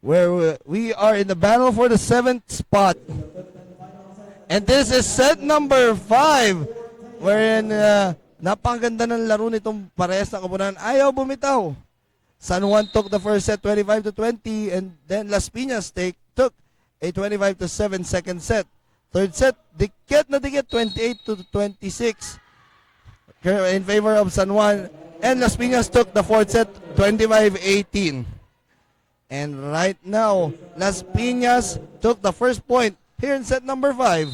where we are in the battle for the 7th spot. And this is set number 5, wherein napakaganda ng laro nitong parehas na kapunan. Ayaw bumitaw. San Juan took the first set 25-20, and then Las Piñas took a 25-7 second set. Third set, dikit na dikit, 28-26 in favor of San Juan. And Las Piñas took the fourth set, 25-18. And right now, Las Piñas took the first point here in set number 5.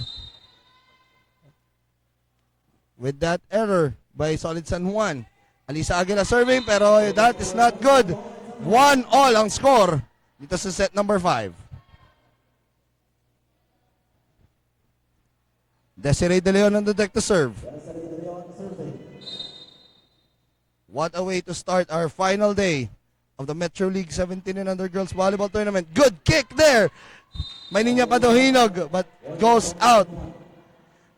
With that error by Solid San Juan. Alisa Aguila serving, pero that is not good. 1-all ang score dito sa set number 5. Desiree De Leon on the deck to serve. What a way to start our final day of the Metro League 17 and under Girls Volleyball Tournament. Good kick there! May ninya pa daw hinog, but goes out.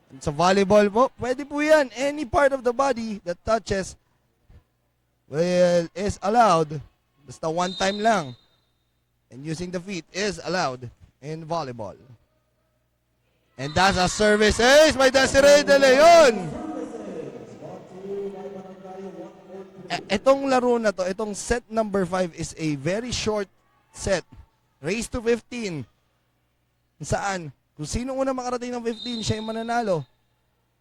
And sa volleyball po, pwede po yan. Any part of the body that touches is allowed. Basta one time lang. And using the feet is allowed in volleyball. And that's a service ace by Desiree De Leon. Itong laro na to, itong set number 5 is a very short set. Race to 15. Saan? Kung sino una makarating ng 15, siya yung mananalo.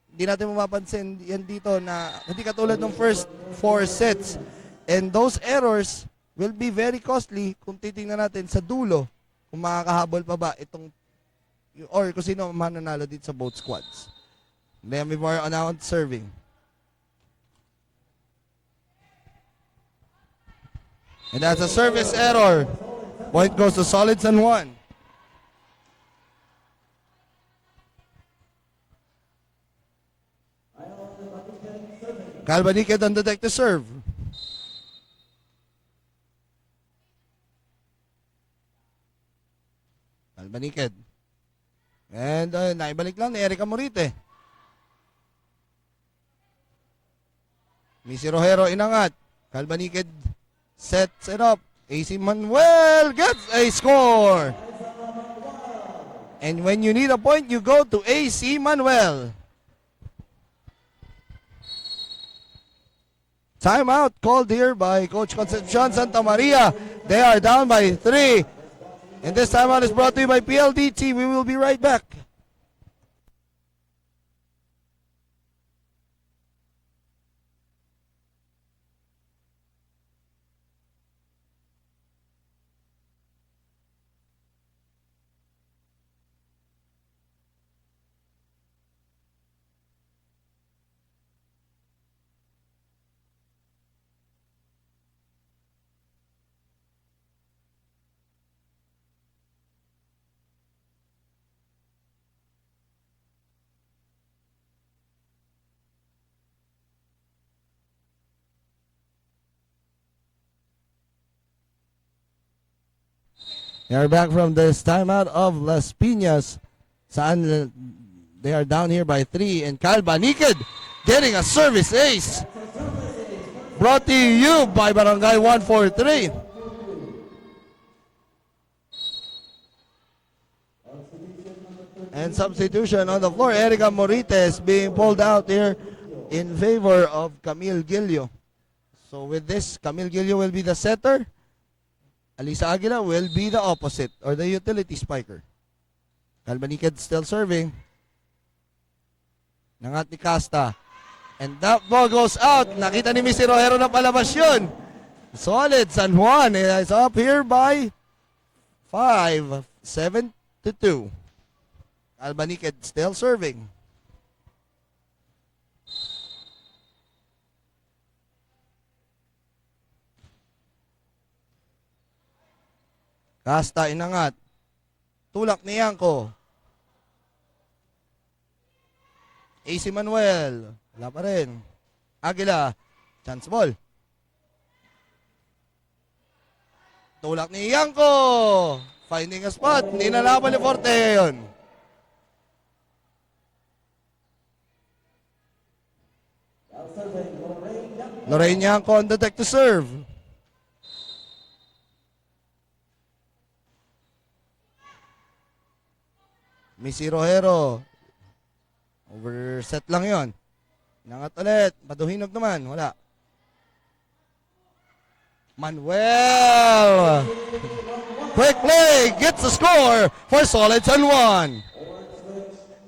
Hindi natin mapapansin yan dito na hindi katulad ng first 4 sets. And those errors will be very costly kung titingnan natin sa dulo kung makakahabol pa ba itong or kung sino mananalo dito sa both squads. Let me more on out serving. And that's a service error. Point goes to Solid San Juan. Calvaniked on the deck to serve. Calvaniked. And naibalik lang ni Erica Morite. Missy Rojero inangat. Calvaniked sets it up. AC Manuel gets a score. And when you need a point, you go to AC Manuel. Timeout called here by Coach Concepcion Santa Maria. They are down by 3. And this timeout is brought to you by PLDT. We will be right back. They are back from this timeout of Las Piñas. Saan they are down here by 3. And Calba Niked getting a service ace. Brought to you by Barangay 143. And substitution on the floor. Erica Morites being pulled out here in favor of Camille Gilio. So with this, Camille Gilio will be the setter. Alisa Aguila will be the opposite or the utility spiker. Calvaniked still serving. Nangat ni Casta. And that ball goes out. Nakita ni Missy Rojero na palabas yun. Solid San Juan is up here by 5, 7-2. Calvaniked still serving. Casta inangat. Tulak ni Yanko. AC Manuel. Wala pa rin. Aguila. Chance ball. Tulak ni Yanko. Finding a spot. Hindi nalaban ni Forte yun. Loreñanco on the deck to serve. Missy Rojero. Overset lang yon. Nangat ulit. Paduhinog naman. Wala. Manuel. Quick play. Gets the score for Solids and one.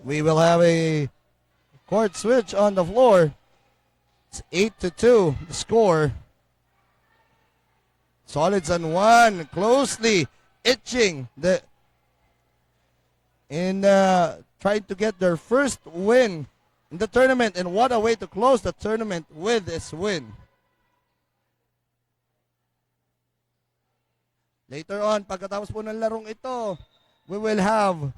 We will have a court switch on the floor. It's 8-2 the score. Solids and one. Closely itching the trying to get their first win in the tournament, and what a way to close the tournament with this win. Later on, pagkatapos po ng larong ito, we will have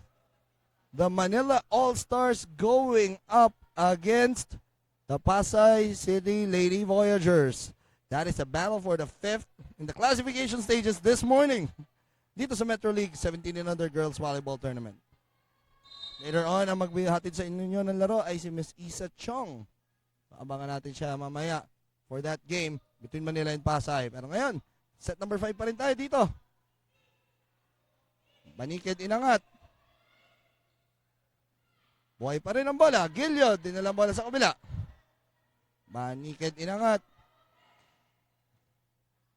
the Manila All-Stars going up against the Pasay City Lady Voyagers. That is a battle for the 5th in the classification stages this morning dito sa Metro League 17 and under Girls Volleyball Tournament. Later on, ang magbihatid sa inyo ng laro ay si Miss Isa Chong. Abangan natin siya mamaya for that game between Manila and Pasay. Pero ngayon, set number 5 pa rin tayo dito. Banikid inangat. Buhay pa rin ang bola. Gilyo, dinala ang bola sa kabila. Banikid inangat.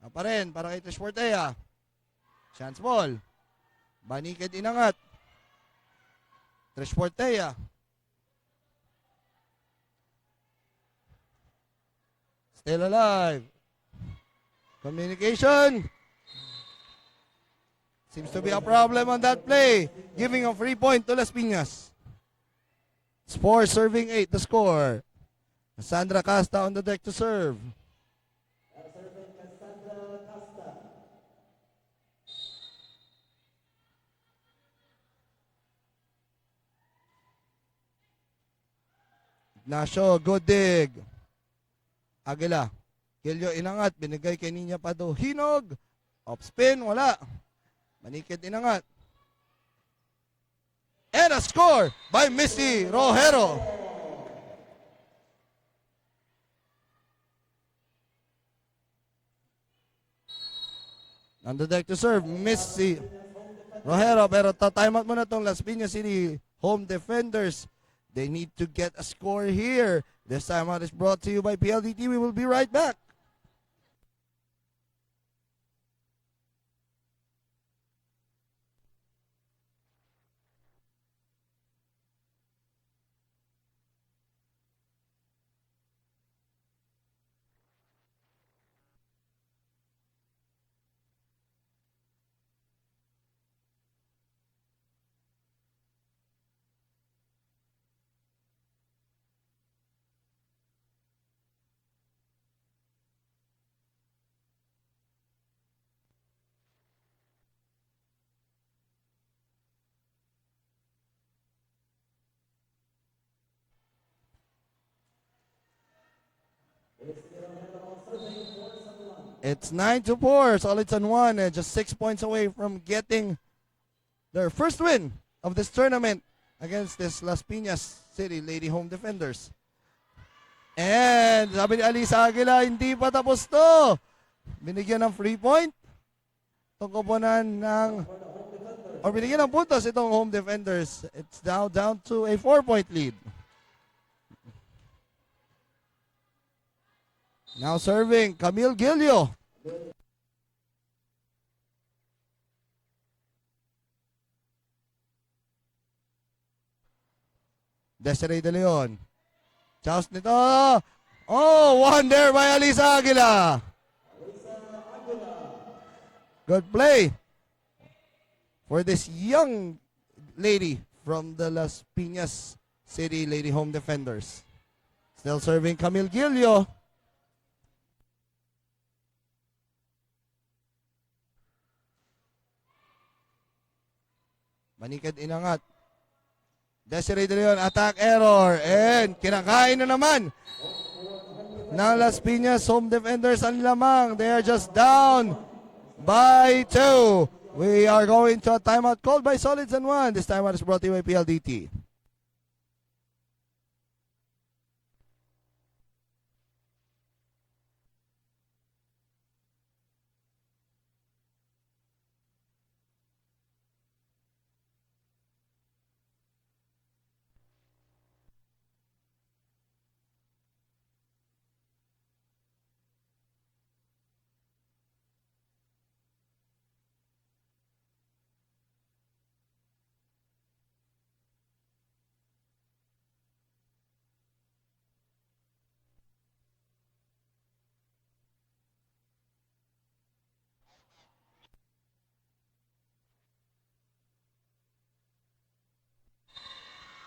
Pa rin, para kay Tsports. Chance ball. Banikid inangat. Tsports. Still alive. Communication. Seems to be a problem on that play. Giving a free point to Las Piñas. Csports serving 8 the score. Sandra Casta on the deck to serve. Ignacio, good dig. Aguila. Gilyo inangat. Binigay kay Ninya Pado. Hinog. Off spin. Wala. Manikid inangat. And a score by Missy Rojero. On the deck to serve, Missy Rojero. Pero ta-timeout muna itong Las Piñas City home defenders. They need to get a score here. This timeout is brought to you by PLDT. We will be right back. It's 9-4. Solids on one. Just 6 points away from getting their first win of this tournament against this Las Piñas City Lady Home Defenders. And sabi ni Alisa Aguila, hindi pa tapos to. Binigyan ng free point. Itong koponan ng, or binigyan ng puntos itong home defenders. It's now down to a 4-point lead. Now serving, Camille Gilio. Desiree De Leon. Chows nito. Oh, one there by Alisa Aguila. Good play for this young lady from the Las Piñas City Lady Home Defenders. Still serving Camille Gilio. Manikad inangat. Desiree De Leon, attack error. And kinakain na naman ng Las Piñas home defenders ang lamang. They are just down by 2. We are going to a timeout called by Solids and one. This timeout is brought to you by PLDT.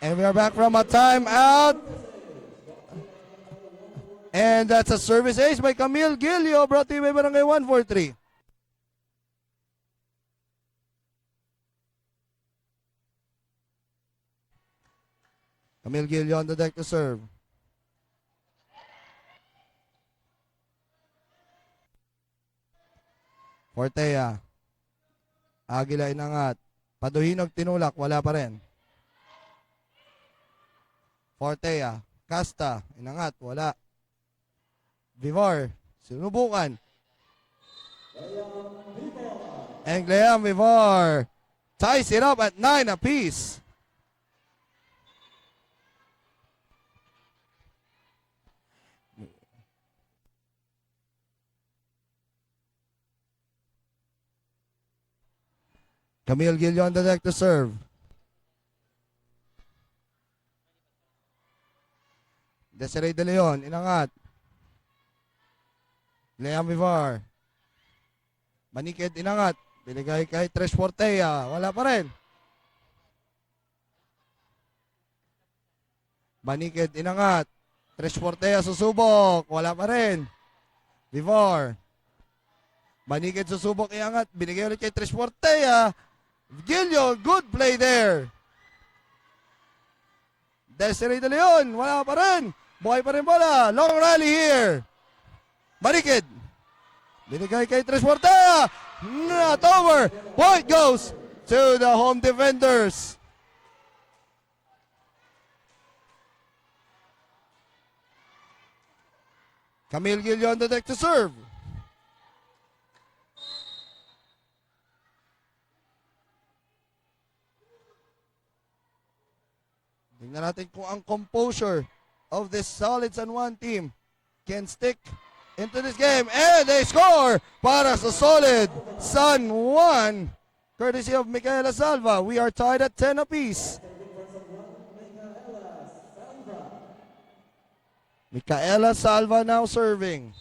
And we are back from a timeout. And that's a service ace by Camille Gilio, brought to you by Barangay 143. Camille Gilio on the deck to serve. Fortea. Agila inangat. Paduhinog tinulak, wala pa rin. Fortea. Casta, inangat, wala. Vivar, sinubukan. And Gleam Vivar ties it up at 9 apiece. Camille Gilio on the deck to serve. Desiree De Leon, inangat. Leam Vivar. Manikid, inangat. Binigay kay Trish Fortea. Wala pa rin. Manikid, inangat. Trish Fortea susubok. Wala pa rin. Vivar. Manikid susubok, iangat. Binigay ulit kay Trish Fortea. Gilio, good play there. Desiree De Leon, wala pa rin. Buhay pa rin bola. Long rally here. Manikid. Binigay kay Trish Fortea. Not over. Point goes to the home defenders. Camille Gilio on the deck to serve. Tingnan natin kung ang composure of this solid San Juan team can stick into this game. And they score para sa solid San Juan. Courtesy of Micaela Salva. We are tied at 10 apiece. Micaela Salva now serving.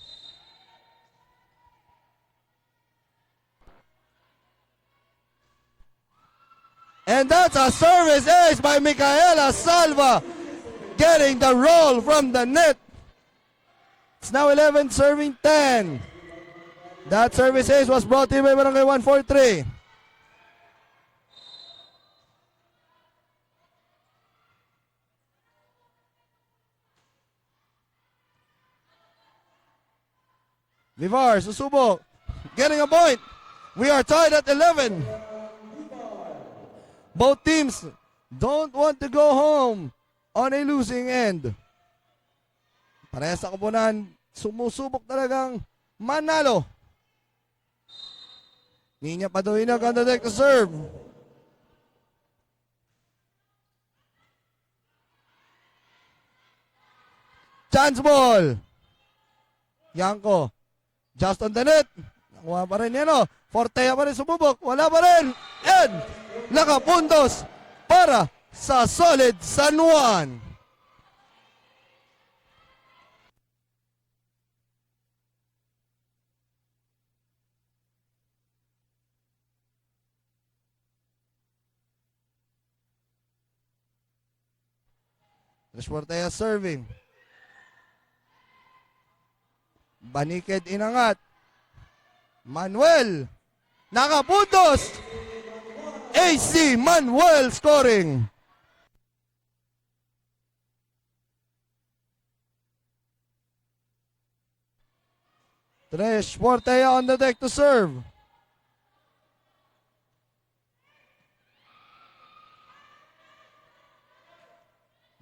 And that's a service ace by Micaela Salva, getting the roll from the net. It's now 11 serving 10. That service ace was brought in by Barangay 143. Vivar, susubok, getting a point. We are tied at 11. Both teams don't want to go home on a losing end. Parehas sa kapunan, sumusubok talagang manalo. Ninya Paduhinog on the deck to serve. Chance ball. Yanko. Just on the net. Nakuha pa rin yan o. Fortea pa rin sumubok. Wala pa rin. And nakapuntos para sa solid San Juan. Trish Fortea serving. Banikid inangat. Manuel. Nakapuntos. AC Manuel scoring. Trish Fortea on the deck to serve.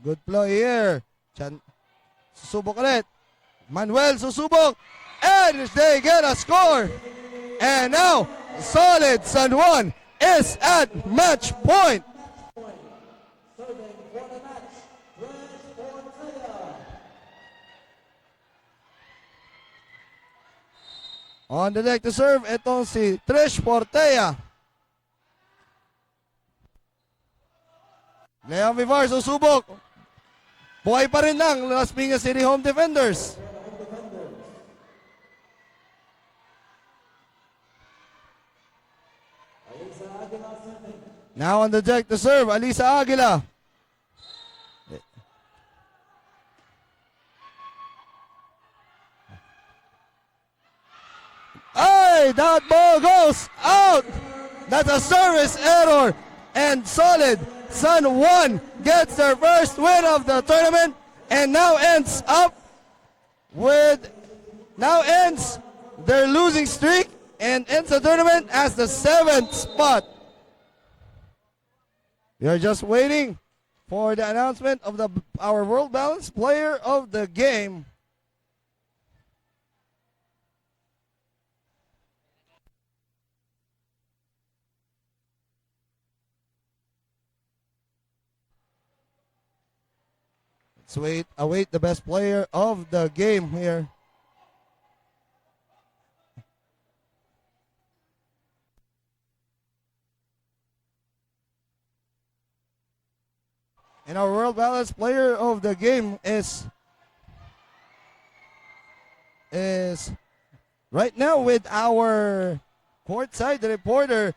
Good play here. Susubok ulit. Manuel susubok. And they get a score. And now, solid San Juan is at match point. On the deck to serve, itong si Trish Fortea. Leon Vivar susubok. Buhay pa rin ng Las Piñas City home defenders. Now on the deck to serve, Alisa Aguila. away. That ball goes out. That's a service error. And solid. Sun 1 gets their first win of the tournament and now ends their losing streak and ends the tournament as the 7th spot. We are just waiting for the announcement of our World Balance Player of the Game. Let's await the best player of the game here. And our World Balance Player of the Game is right now with our courtside reporter,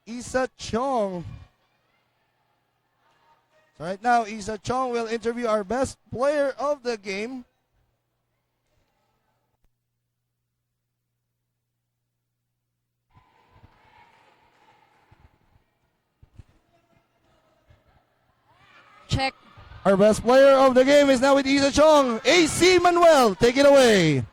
Isa Chong. So right now, Isa Chong will interview our best player of the game. Check. Our best player of the game is now with Isa Chong. AC Manuel, take it away.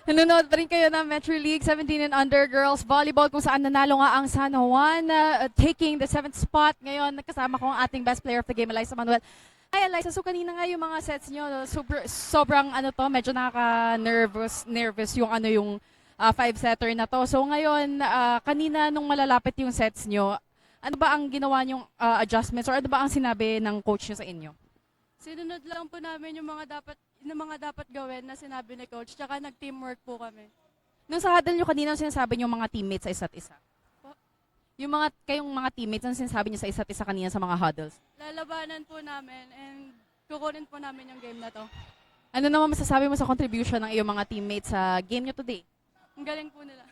Nanonood pa rin kayo ng Metro League 17 and under Girls Volleyball kung saan nanalo nga ang San Juan taking the 7th spot. Ngayon, nakasama ko ang ating best player of the game, Eliza Manuel. Ay, Eliza, so kanina nga yung mga sets nyo, sobrang medyo nakaka-nervous yung yung 5-setter na to. So ngayon, kanina nung malalapit yung sets nyo, ano ba ang ginawa nyong adjustments or ano ba ang sinabi ng coach nyo sa inyo? Sinunod lang po namin yung mga dapat gawin na sinabi ni coach, tsaka nag-teamwork po kami. Nung sa huddle nyo kanina, sinasabi nyo mga teammates sa isa't isa? Po? Yung kayong mga teammates, ang sinasabi nyo sa isa't isa kanina sa mga huddles? Lalabanan po namin and kukunin po namin yung game na to. Ano naman masasabi mo sa contribution ng iyong mga teammates sa game nyo today? Ang galing po nila.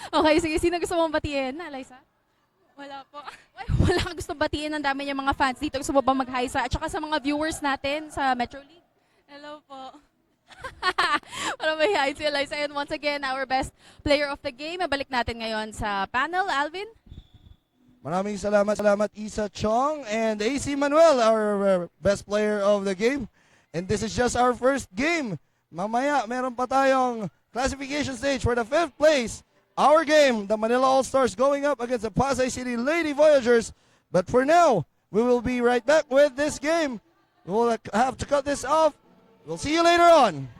Okay, sige. Sino gusto mong batiin na, Eliza? Wala po. Ay, wala kang gusto batiin. Ang dami niya mga fans dito. Gusto mo ba mag-hi sa? At saka sa mga viewers natin sa Metro League? Hello po. Para may hi si Eliza. And once again, our best player of the game. Balik natin ngayon sa panel. Alvin? Maraming salamat Isa Chong and AC Manuel, our best player of the game. And this is just our first game. Mamaya, meron pa tayong classification stage for the 5th place. Our game, the Manila All-Stars going up against the Pasay City Lady Voyagers. But for now, we will be right back with this game. We will have to cut this off. We'll see you later on.